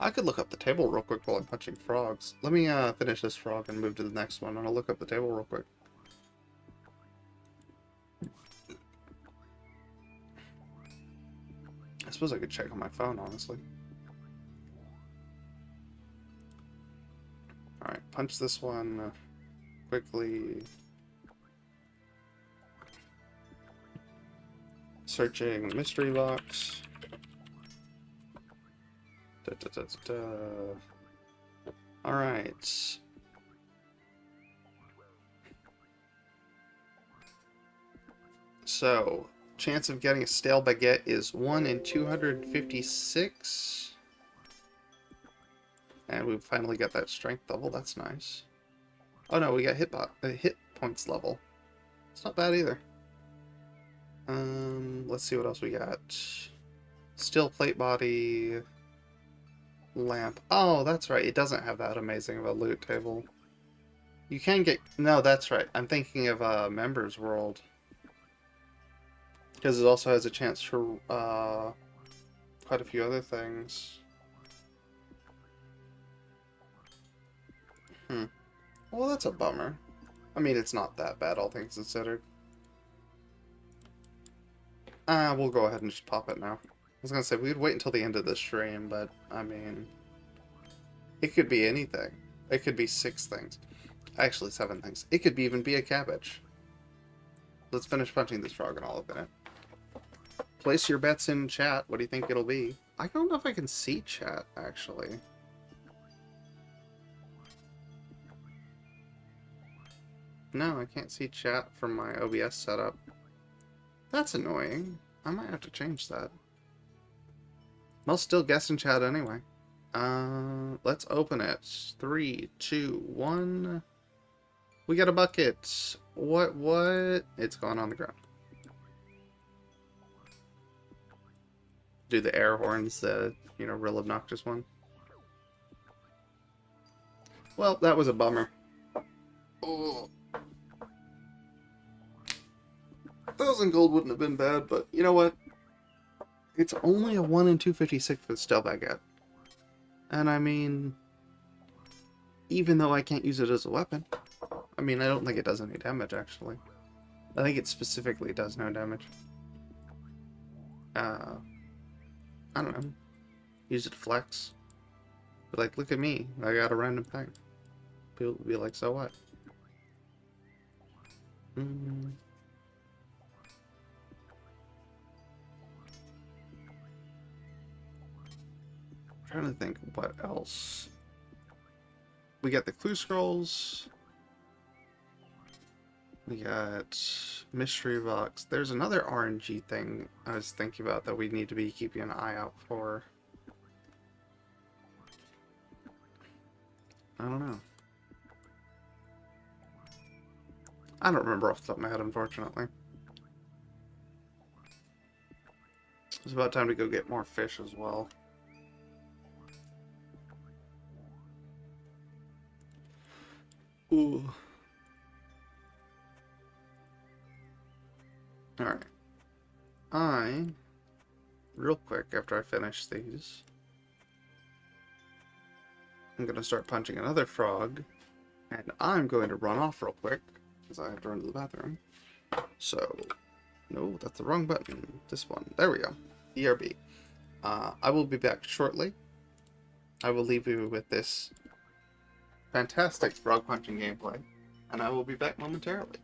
I could look up the table real quick while I'm punching frogs. Let me finish this frog and move to the next one, and I'll look up the table real quick. I suppose I could check on my phone, honestly. Alright, punch this one quickly. Searching mystery box. Alright. So, Chance of getting a stale baguette is 1 in 256. And we finally got that strength level. That's nice. Oh no, we got hit points level. It's not bad either. Let's see what else we got. Steel plate body. Lamp. Oh, that's right. It doesn't have that amazing of a loot table. You can get... No, that's right. I'm thinking of Members World. Because it also has a chance for quite a few other things. Well, that's a bummer. I mean, it's not that bad, all things considered. We'll go ahead and just pop it now. I was gonna say, we'd wait until the end of the stream, but, I mean... It could be anything. It could be 6 things. Actually, 7 things. It could even be a cabbage. Let's finish punching this frog and I'll open it. Place your bets in chat. What do you think it'll be? I don't know if I can see chat, actually. No, I can't see chat from my OBS setup. That's annoying. I might have to change that. I'll still guess in chat anyway. Let's open it. 3, 2, 1. We got a bucket. What? It's gone on the ground. Do the air horns, the, real obnoxious one. Well, that was a bummer. Oh. 1,000 gold wouldn't have been bad, but you know what? It's only a 1 in 256 for the Steel Baguette. And I mean, even though I can't use it as a weapon, I mean, I don't think it does any damage, actually. I think it specifically does no damage. I don't know. Use it to flex. But like, look at me. I got a random thing. People will be like, so what? Trying to think what else. We got the clue scrolls. We got mystery box. There's another RNG thing I was thinking about that we need to be keeping an eye out for. I don't know. I don't remember off the top of my head, unfortunately. It's about time to go get more fish as well. Ooh. Alright. Real quick, after I finish these, I'm going to start punching another frog, and I'm going to run off real quick, because I have to run to the bathroom. So, no, that's the wrong button. This one. There we go. ERB. I will be back shortly. I will leave you with this fantastic frog punching gameplay, and I will be back momentarily.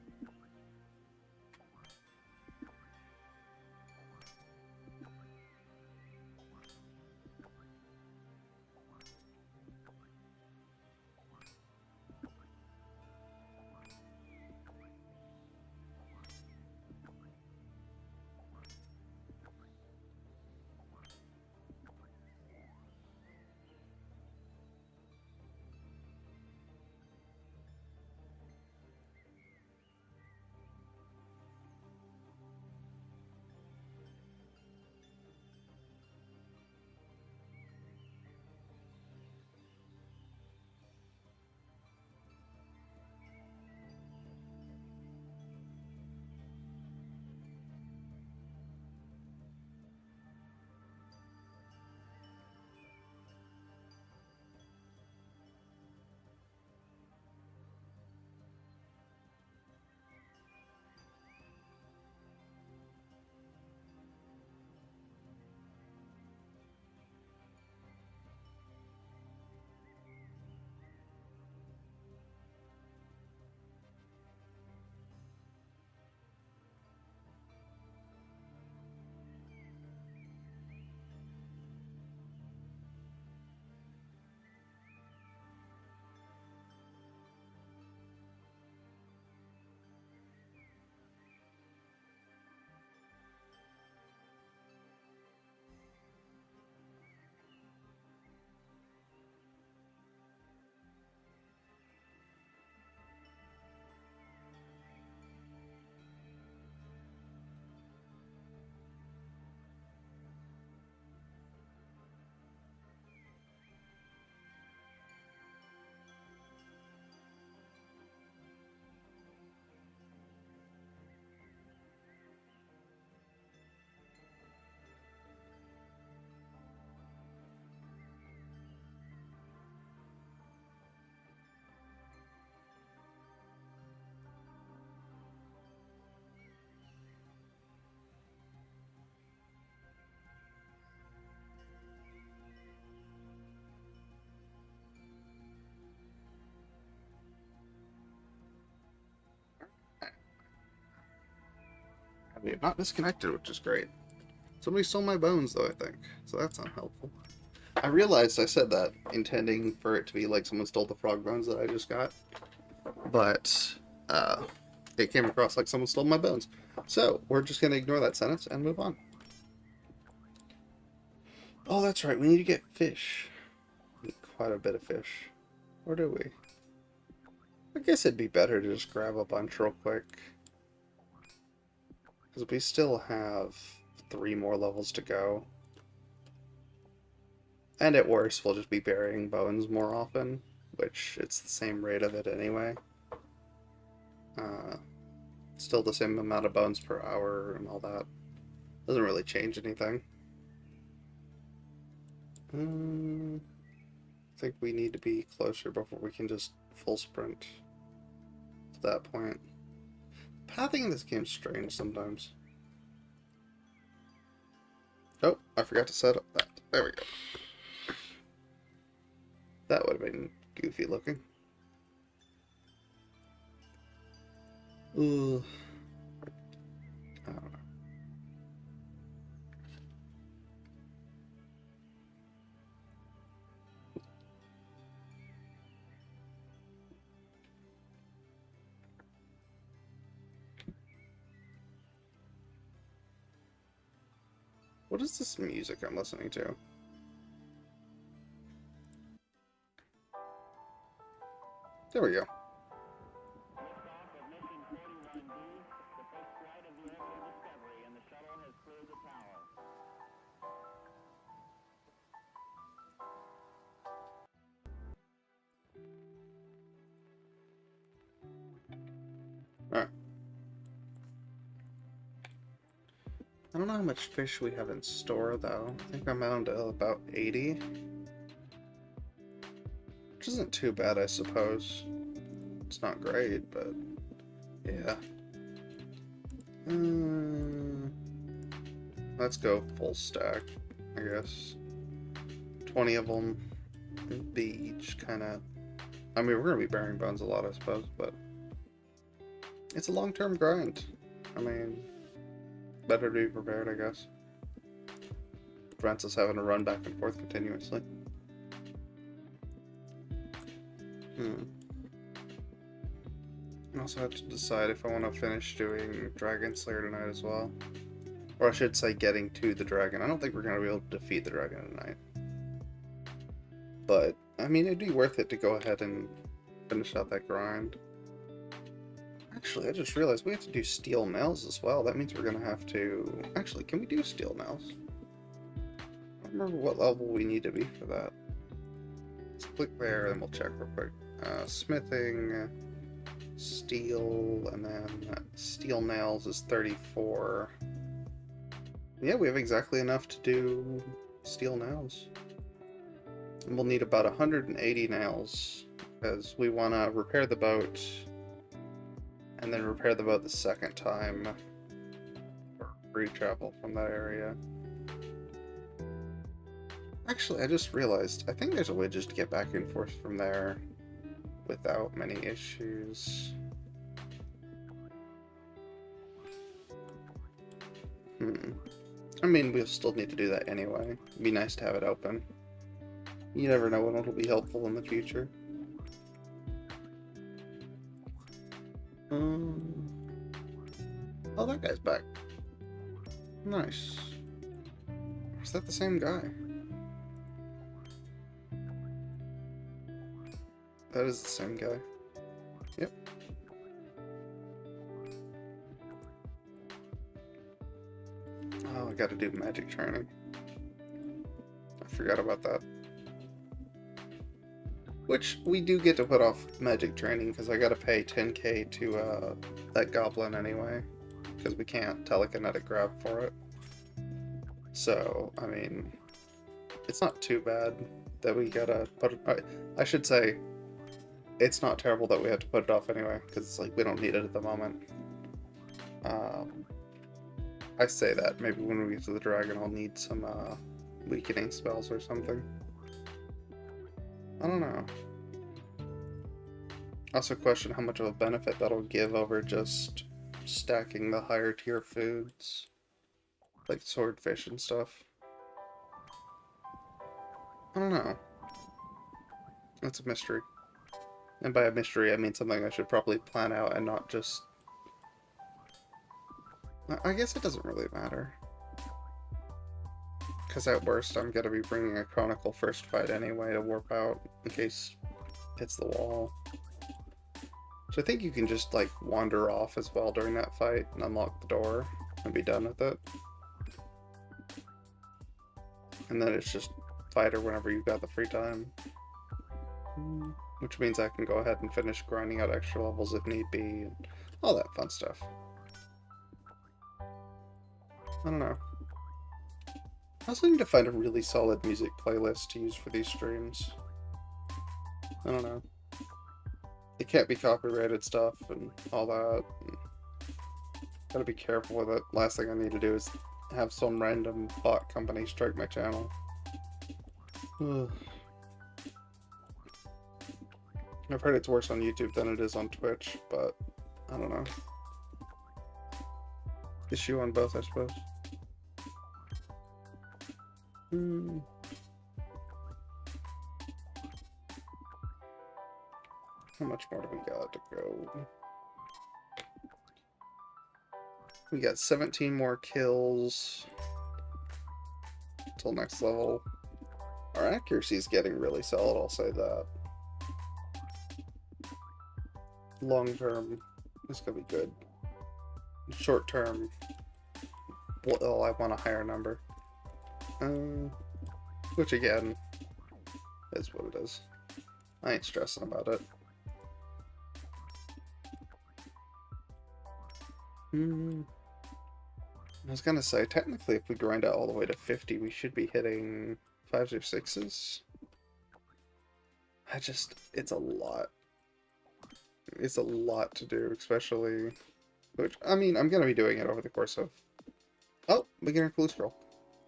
We have not disconnected, which is great. Somebody stole my bones, though, I think. So that's unhelpful. I realized I said that intending for it to be like someone stole the frog bones that I just got. But it came across like someone stole my bones. So we're just going to ignore that sentence and move on. Oh, that's right. We need to get fish. We need quite a bit of fish. Or do we? I guess it'd be better to just grab a bunch real quick. Because we still have 3 more levels to go. And at worst, we'll just be burying bones more often, which it's the same rate of it anyway. Still the same amount of bones per hour and all that. Doesn't really change anything. I think we need to be closer before we can just full sprint to that point. Pathing in this game's strange sometimes. Oh, I forgot to set up that. There we go. That would have been goofy looking. Ooh. I don't know. What is this music I'm listening to? There we go. Alright. I don't know how much fish we have in store, though. I think I'm down to about 80. Which isn't too bad, I suppose. It's not great, but yeah. Let's go full stack, I guess. 20 of them be each kind of... I mean, we're going to be burying bones a lot, I suppose, but it's a long-term grind. I mean, better to be prepared, I guess. Prevents us having to run back and forth continuously. I also have to decide if I want to finish doing Dragon Slayer tonight as well. Or I should say getting to the dragon. I don't think we're going to be able to defeat the dragon tonight. But, I mean, it'd be worth it to go ahead and finish out that grind. Actually, I just realized we have to do steel nails as well. That means we're going to have to... Actually, can we do steel nails? I don't remember what level we need to be for that. Let's click there and we'll check real quick. Smithing, steel, and then steel nails is 34. Yeah, we have exactly enough to do steel nails. And we'll need about 180 nails, because we want to repair the boat, and then repair the boat the second time for free travel from that area. Actually, I just realized, I think there's a way just to get back and forth from there without many issues. I mean, we'll still need to do that anyway. It'd be nice to have it open. You never know when it'll be helpful in the future. Oh, that guy's back. Nice. Is that the same guy? That is the same guy. Yep. Oh, I gotta do magic training. I forgot about that. Which, we do get to put off magic training, because I gotta pay 10k to that goblin anyway. Because we can't telekinetic grab for it. So, I mean, it's not too bad that we gotta put it... I should say, it's not terrible that we have to put it off anyway, because it's like we don't need it at the moment. I say that, maybe when we get to the dragon I'll need some weakening spells or something. I don't know. Also question how much of a benefit that'll give over just stacking the higher tier foods, like swordfish and stuff. I don't know. That's a mystery. And by a mystery, I mean something I should probably plan out and not just... I guess it doesn't really matter. Because at worst, I'm going to be bringing a Chronicle first fight anyway to warp out in case it hits the wall. So I think you can just, like, wander off as well during that fight and unlock the door and be done with it. And then it's just fight her whenever you've got the free time. Which means I can go ahead and finish grinding out extra levels if need be, and all that fun stuff. I don't know. I also need to find a really solid music playlist to use for these streams. I don't know. It can't be copyrighted stuff and all that. And gotta be careful with it. Last thing I need to do is have some random bot company strike my channel. I've heard it's worse on YouTube than it is on Twitch, but I don't know. Issue on both, I suppose. How much more do we got to go? We got 17 more kills until next level. Our accuracy is getting really solid, I'll say that. Long term, it's gonna be good. Short term, well, I want a higher number. Which again, is what it is. I ain't stressing about it. I was gonna say, technically if we grind out all the way to 50, we should be hitting 5s or 6s. It's a lot. It's a lot to do, especially... Which, I mean, I'm gonna be doing it over the course of... Oh, beginner clue scroll.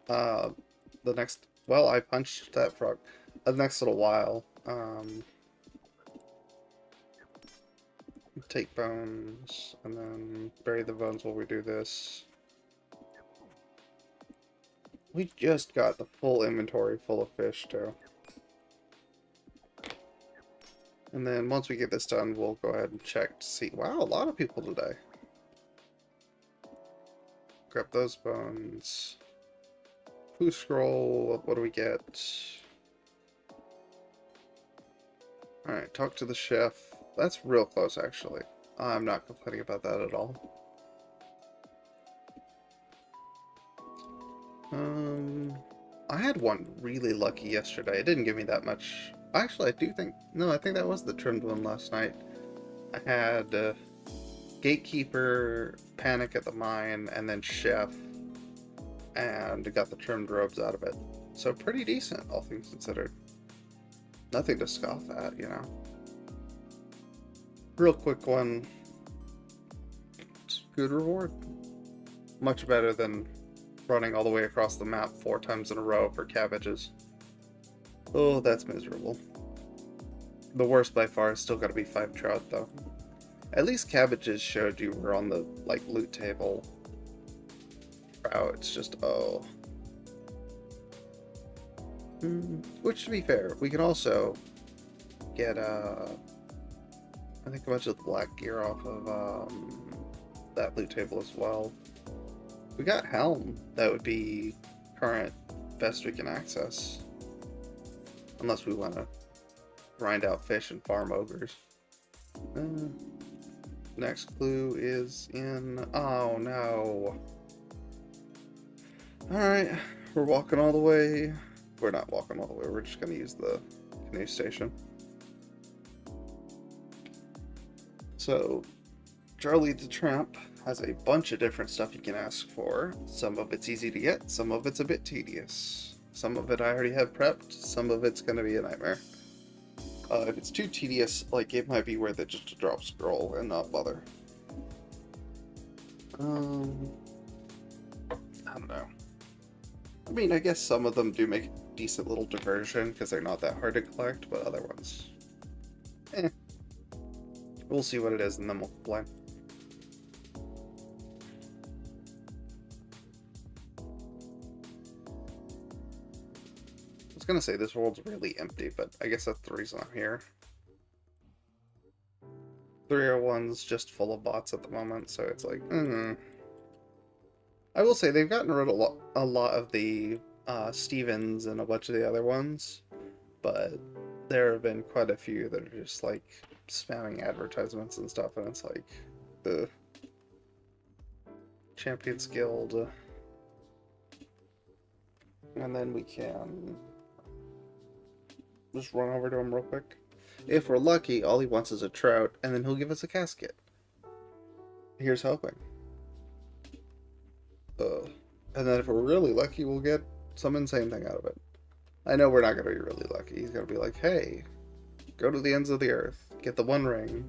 The next... Well, I punched that frog. The next little while, take bones, and then bury the bones while we do this. We just got the full inventory full of fish, too. And then once we get this done, we'll go ahead and check to see... Wow, a lot of people today. Grab those bones. Clue scroll, what do we get? Alright, talk to the chef. That's real close, actually. I'm not complaining about that at all. I had one really lucky yesterday. It didn't give me that much. Actually, I do think... No, I think that was the trimmed one last night. I had Gatekeeper, Panic at the Mine, and then Chef. And got the trimmed robes out of it. So pretty decent, all things considered. Nothing to scoff at, you know. Real quick one. Good reward. Much better than running all the way across the map 4 times in a row for cabbages. Oh, that's miserable. The worst by far is still gotta be 5 trout, though. At least cabbages showed you were on the, like, loot table. Trout, it's just, oh. Which, to be fair, we can also get, I think a bunch of the black gear off of, that loot table as well. We got Helm. That would be current best we can access. Unless we want to grind out fish and farm ogres. Next clue is in... Oh, no. Alright, we're walking all the way. We're not walking all the way. We're just going to use the canoe station. So, Charlie the Tramp has a bunch of different stuff you can ask for. Some of it's easy to get, some of it's a bit tedious. Some of it I already have prepped, some of it's going to be a nightmare. If it's too tedious, like, it might be worth it just to drop scroll and not bother. I don't know. I mean, I guess some of them do make a decent little diversion because they're not that hard to collect, but other ones, We'll see what it is and then we'll complain. was gonna say this world's really empty, but I guess that's the reason I'm here. 301's just full of bots at the moment, so it's like, I will say they've gotten rid of a lot of the Stevens and a bunch of the other ones, but there have been quite a few that are just like spamming advertisements and stuff, and it's like the Champions Guild. And then we can just run over to him real quick. If we're lucky, all he wants is a trout, and then he'll give us a casket. Here's hoping. And then if we're really lucky, we'll get some insane thing out of it. I know we're not going to be really lucky. He's going to be like, hey, go to the ends of the earth, get the one ring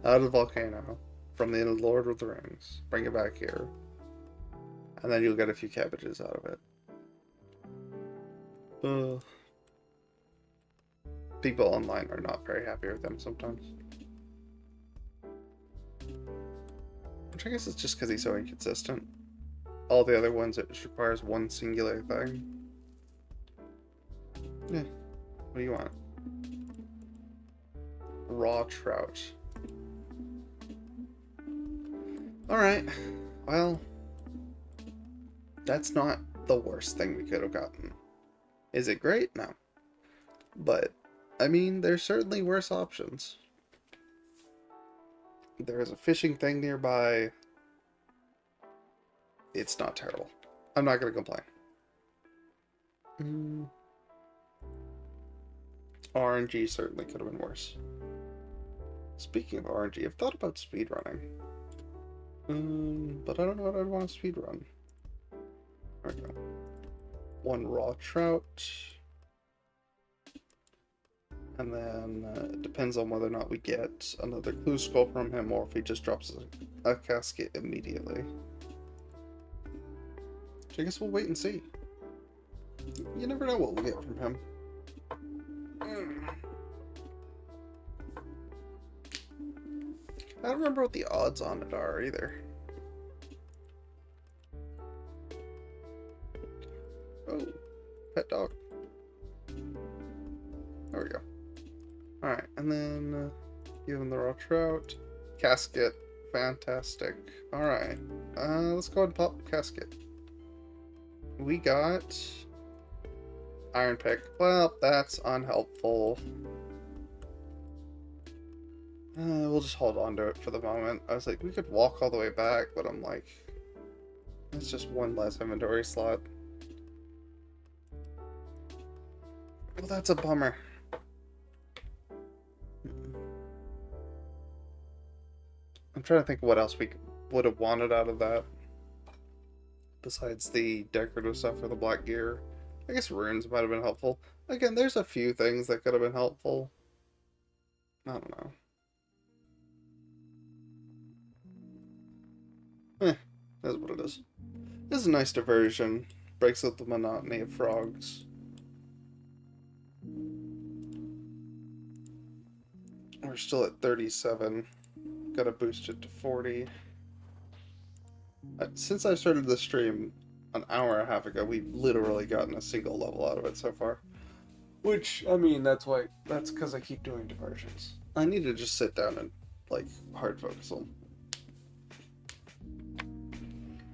out of the volcano from the Lord of the Rings, bring it back here, and then you'll get a few cabbages out of it. People online are not very happy with them sometimes. Which I guess it's just because he's so inconsistent. All the other ones, it just requires one singular thing. Yeah. What do you want? Raw trout. Alright. Well, that's not the worst thing we could have gotten. Is it great? No. But, I mean, there's certainly worse options. There's a fishing thing nearby. It's not terrible. I'm not going to complain. RNG certainly could have been worse. Speaking of RNG, I've thought about speedrunning. But I don't know what I'd want to speedrun. There we go. One raw trout. And then it depends on whether or not we get another clue skull from him or if he just drops a casket immediately. So I guess we'll wait and see. You never know what we'll get from him. I don't remember what the odds on it are either. Oh, pet dog. There we go. Alright, and then give him the raw trout. Casket. Fantastic. Alright. Let's go ahead and pop casket. We got iron pick. Well, that's unhelpful. We'll just hold on to it for the moment. I was like, we could walk all the way back, but I'm like, that's just one less inventory slot. Well, that's a bummer. I'm trying to think of what else we would have wanted out of that. Besides the decorative stuff for the black gear. I guess runes might have been helpful. Again, there's a few things that could have been helpful. I don't know. That's what it is. This is a nice diversion. Breaks up the monotony of frogs. We're still at 37. Gotta boost it to 40. Since I started the stream an hour and a half ago, we've literally gotten a single level out of it so far. Which, I mean, that's because I keep doing diversions. I need to just sit down and, like, hard focus them.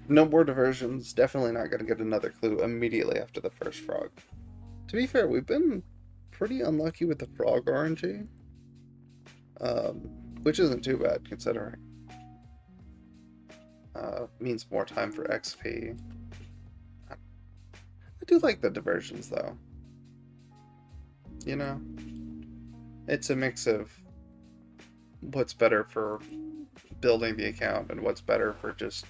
No more diversions. Definitely not gonna get another clue immediately after the first frog. To be fair, we've been pretty unlucky with the frog RNG. Which isn't too bad, considering. Means more time for XP. I do like the diversions, though. You know? It's a mix of what's better for building the account and what's better for just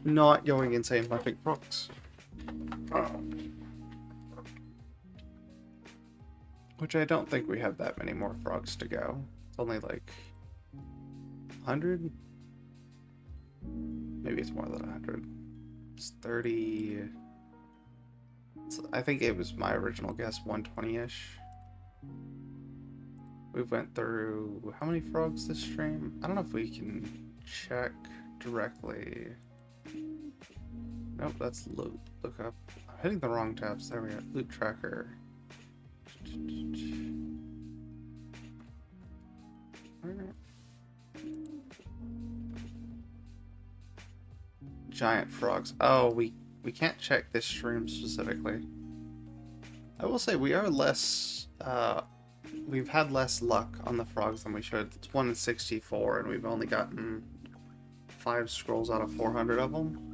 not going insane hunting frogs. Which I don't think we have that many more frogs to go. It's only like 100? Maybe it's more than 100. It's 30. I think it was my original guess, 120-ish. We went through how many frogs this stream? I don't know if we can check directly. Nope, that's loot. Look up. I'm hitting the wrong tabs. There we go. Loot tracker. Giant frogs. Oh, we can't check this stream specifically. I will say we are less, we've had less luck on the frogs than we should. It's 1 in 64, and we've only gotten 5 scrolls out of 400 of them.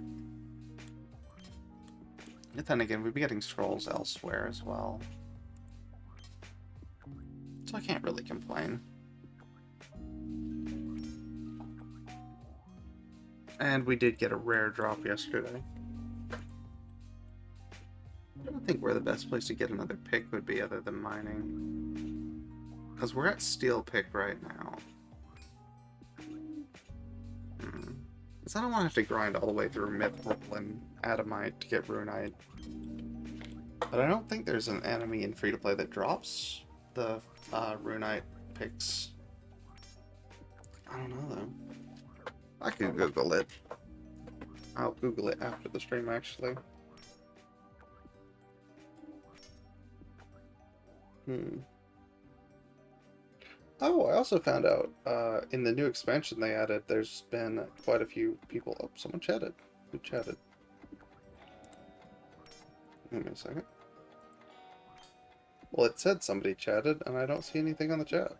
And then again, we'd be getting scrolls elsewhere as well. So I can't really complain. And we did get a rare drop yesterday. I don't think where the best place to get another pick would be other than mining. Because we're at steel pick right now. Because I don't want to have to grind all the way through mithril and adamite to get Runeite. But I don't think there's an enemy in free-to-play that drops the Runeite picks. I don't know though. I can Google it. I'll Google it after the stream actually. Oh, I also found out in the new expansion they added, there's been quite a few people. Oh, someone chatted. Who chatted? Give me a second. Well, it said somebody chatted, and I don't see anything on the chat.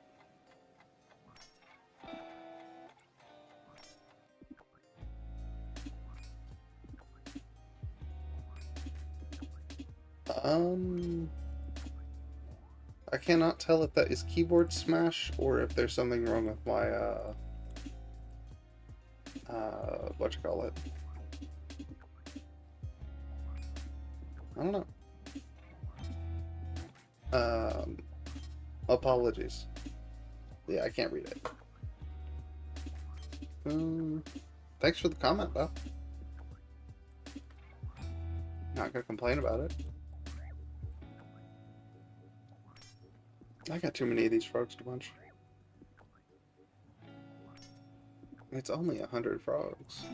I cannot tell if that is keyboard smash or if there's something wrong with my, whatchamacallit. I don't know. Apologies. Yeah, I can't read it. Thanks for the comment, though. Not gonna complain about it. I got too many of these frogs to punch. It's only 100 frogs.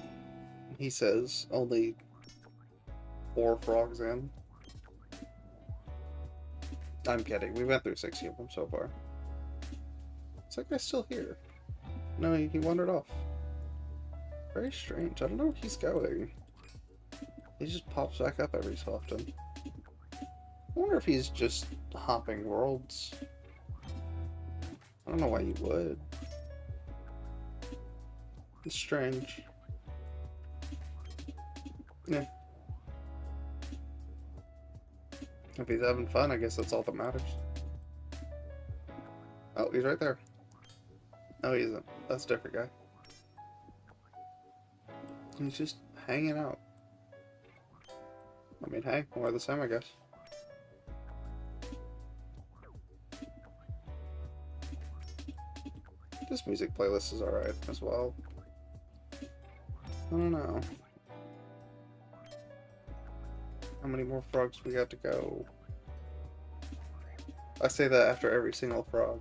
He says only 4 frogs in. I'm kidding. We went through 60 of them so far. It's like guy's still here. No, he wandered off. Very strange. I don't know where he's going. He just pops back up every so often. I wonder if he's just hopping worlds. I don't know why you would. It's strange. Yeah. If he's having fun, I guess that's all that matters. Oh, he's right there. No, he isn't. That's a different guy. He's just hanging out. I mean, hey, more of the same, I guess. This music playlist is alright as well. I don't know. How many more frogs we got to go? I say that after every single frog.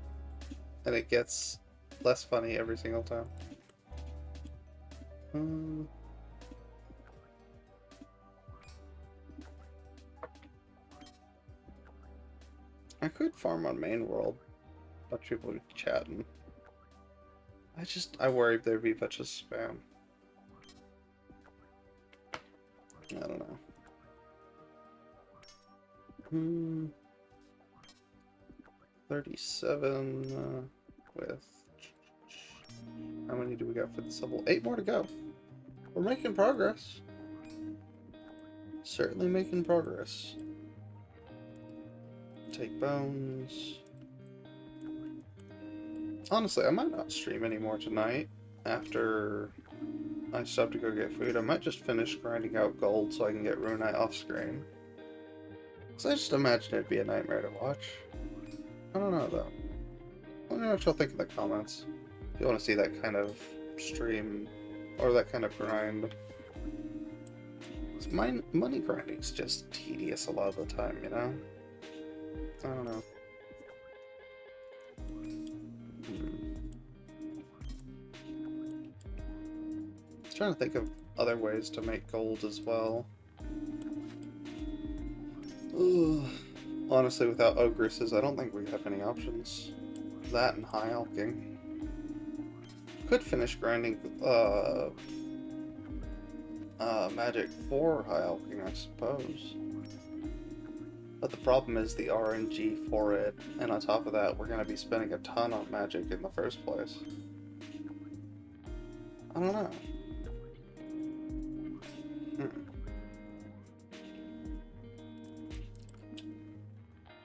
And it gets less funny every single time. I could farm on main world. A bunch of people would be chatting. I worry there'd be a bunch of spam. I don't know. 37 with... How many do we got for this level? 8 more to go. We're making progress. Certainly making progress. Take bones. Honestly, I might not stream anymore tonight after I stop to go get food. I might just finish grinding out gold so I can get Runeite off screen. So I just imagine it'd be a nightmare to watch. I don't know though. Let me know what y'all think in the comments. If you want to see that kind of stream or that kind of grind. Money grinding's just tedious a lot of the time, you know? I don't know. Trying to think of other ways to make gold as well. Honestly, without ogresses, I don't think we have any options. That and high alching. Could finish grinding magic for high alching, I suppose. But the problem is the RNG for it, and on top of that, we're going to be spending a ton on magic in the first place. I don't know.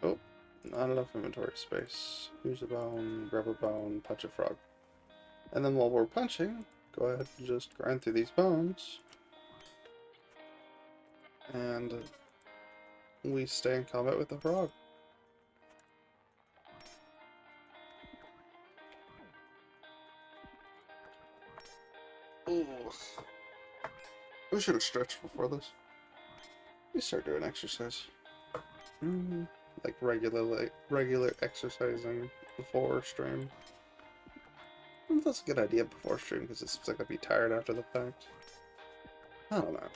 Oh, not enough inventory space. Use a bone, grab a bone, punch a frog. And then while we're punching, go ahead and just grind through these bones. And we stay in combat with the frog. Ooh. We should have stretched before this. We start doing exercise. Like regular exercising before stream. I don't know if that's a good idea before stream because it seems like I'd be tired after the fact. I don't know.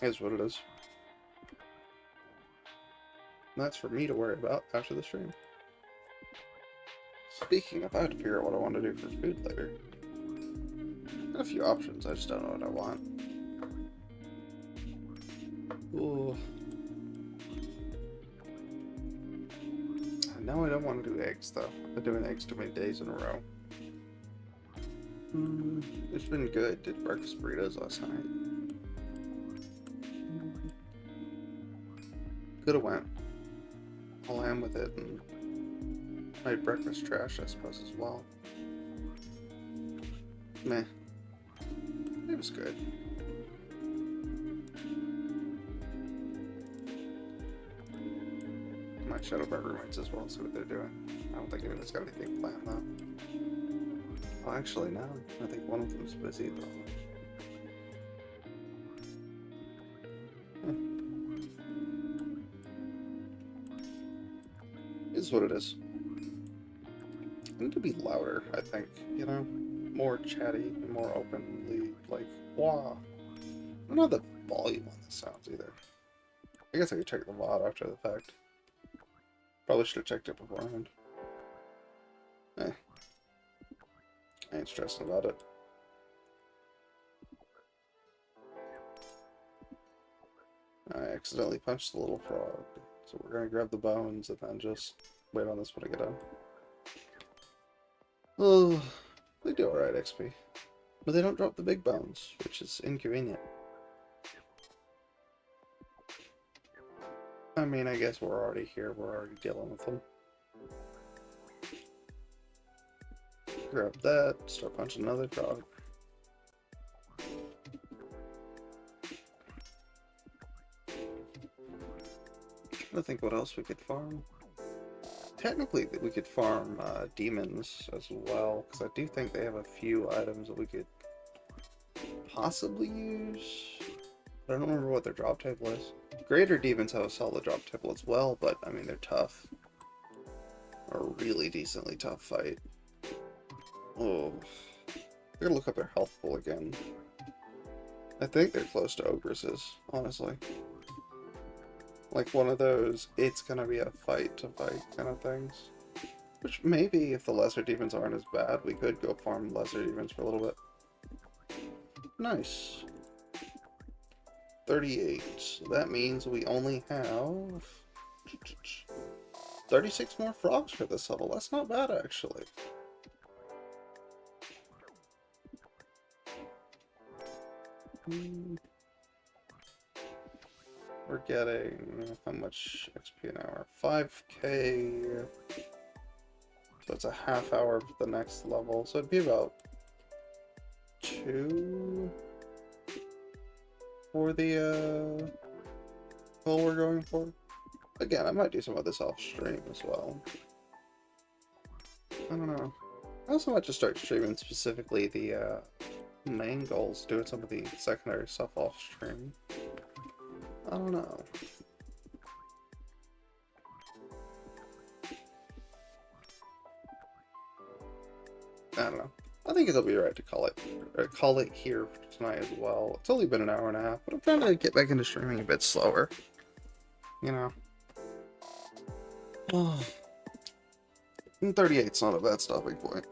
It is what it is. That's for me to worry about after the stream. Speaking of, I have to figure out what I want to do for food later. Got a few options, I just don't know what I want. Ooh. No, I don't want to do eggs, though. I've been doing eggs too many days in a row. It's been good. Did breakfast burritos last night. Could have went all I am with it and made breakfast trash, I suppose, as well. Meh. It was good. Might shadow my roommates as well, see what they're doing. I don't think anyone's got anything planned, though. Oh, actually, no. I think one of them's busy, though. Is what it is. I need to be louder, I think, you know? More chatty and more openly, like, wah. I don't know the volume on this sounds either. I guess I could check the VOD after the fact. Probably should have checked it beforehand. I ain't stressing about it. I accidentally punched the little frog. So we're gonna grab the bones and then just wait on this one to get done. Oh, they do alright XP. But they don't drop the big bones, which is inconvenient. I mean, I guess we're already here, we're already dealing with them. Grab that, start punching another frog. I think what else we could farm. Technically, we could farm demons as well, because I do think they have a few items that we could possibly use. I don't remember what their drop table is. Greater demons have a solid drop table as well, but I mean, they're tough. A really decently tough fight. Oh, I gotta look up their health pool again. I think they're close to ogresses, honestly. Like one of those, it's gonna be a fight to fight kind of things. Which maybe if the lesser demons aren't as bad, we could go farm lesser demons for a little bit. Nice. 38. So that means we only have 36 more frogs for this level. That's not bad, actually. We're getting how much XP an hour? 5k. So it's a half hour for the next level. So it'd be about 2 for the goal we're going for. Again, I might do some of this off stream as well. I don't know. I also might just start streaming specifically the main goals, doing some of the secondary stuff off stream. I don't know. I don't know. I think it'll be right to call it here for tonight as well. It's only been an hour and a half, but I'm trying to get back into streaming a bit slower. you know. Oh, 38's not a bad stopping point.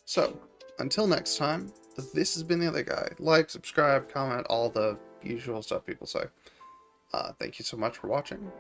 So, until next time, this has been the other guy. Like, subscribe, comment, all the usual stuff people say. Thank you so much for watching,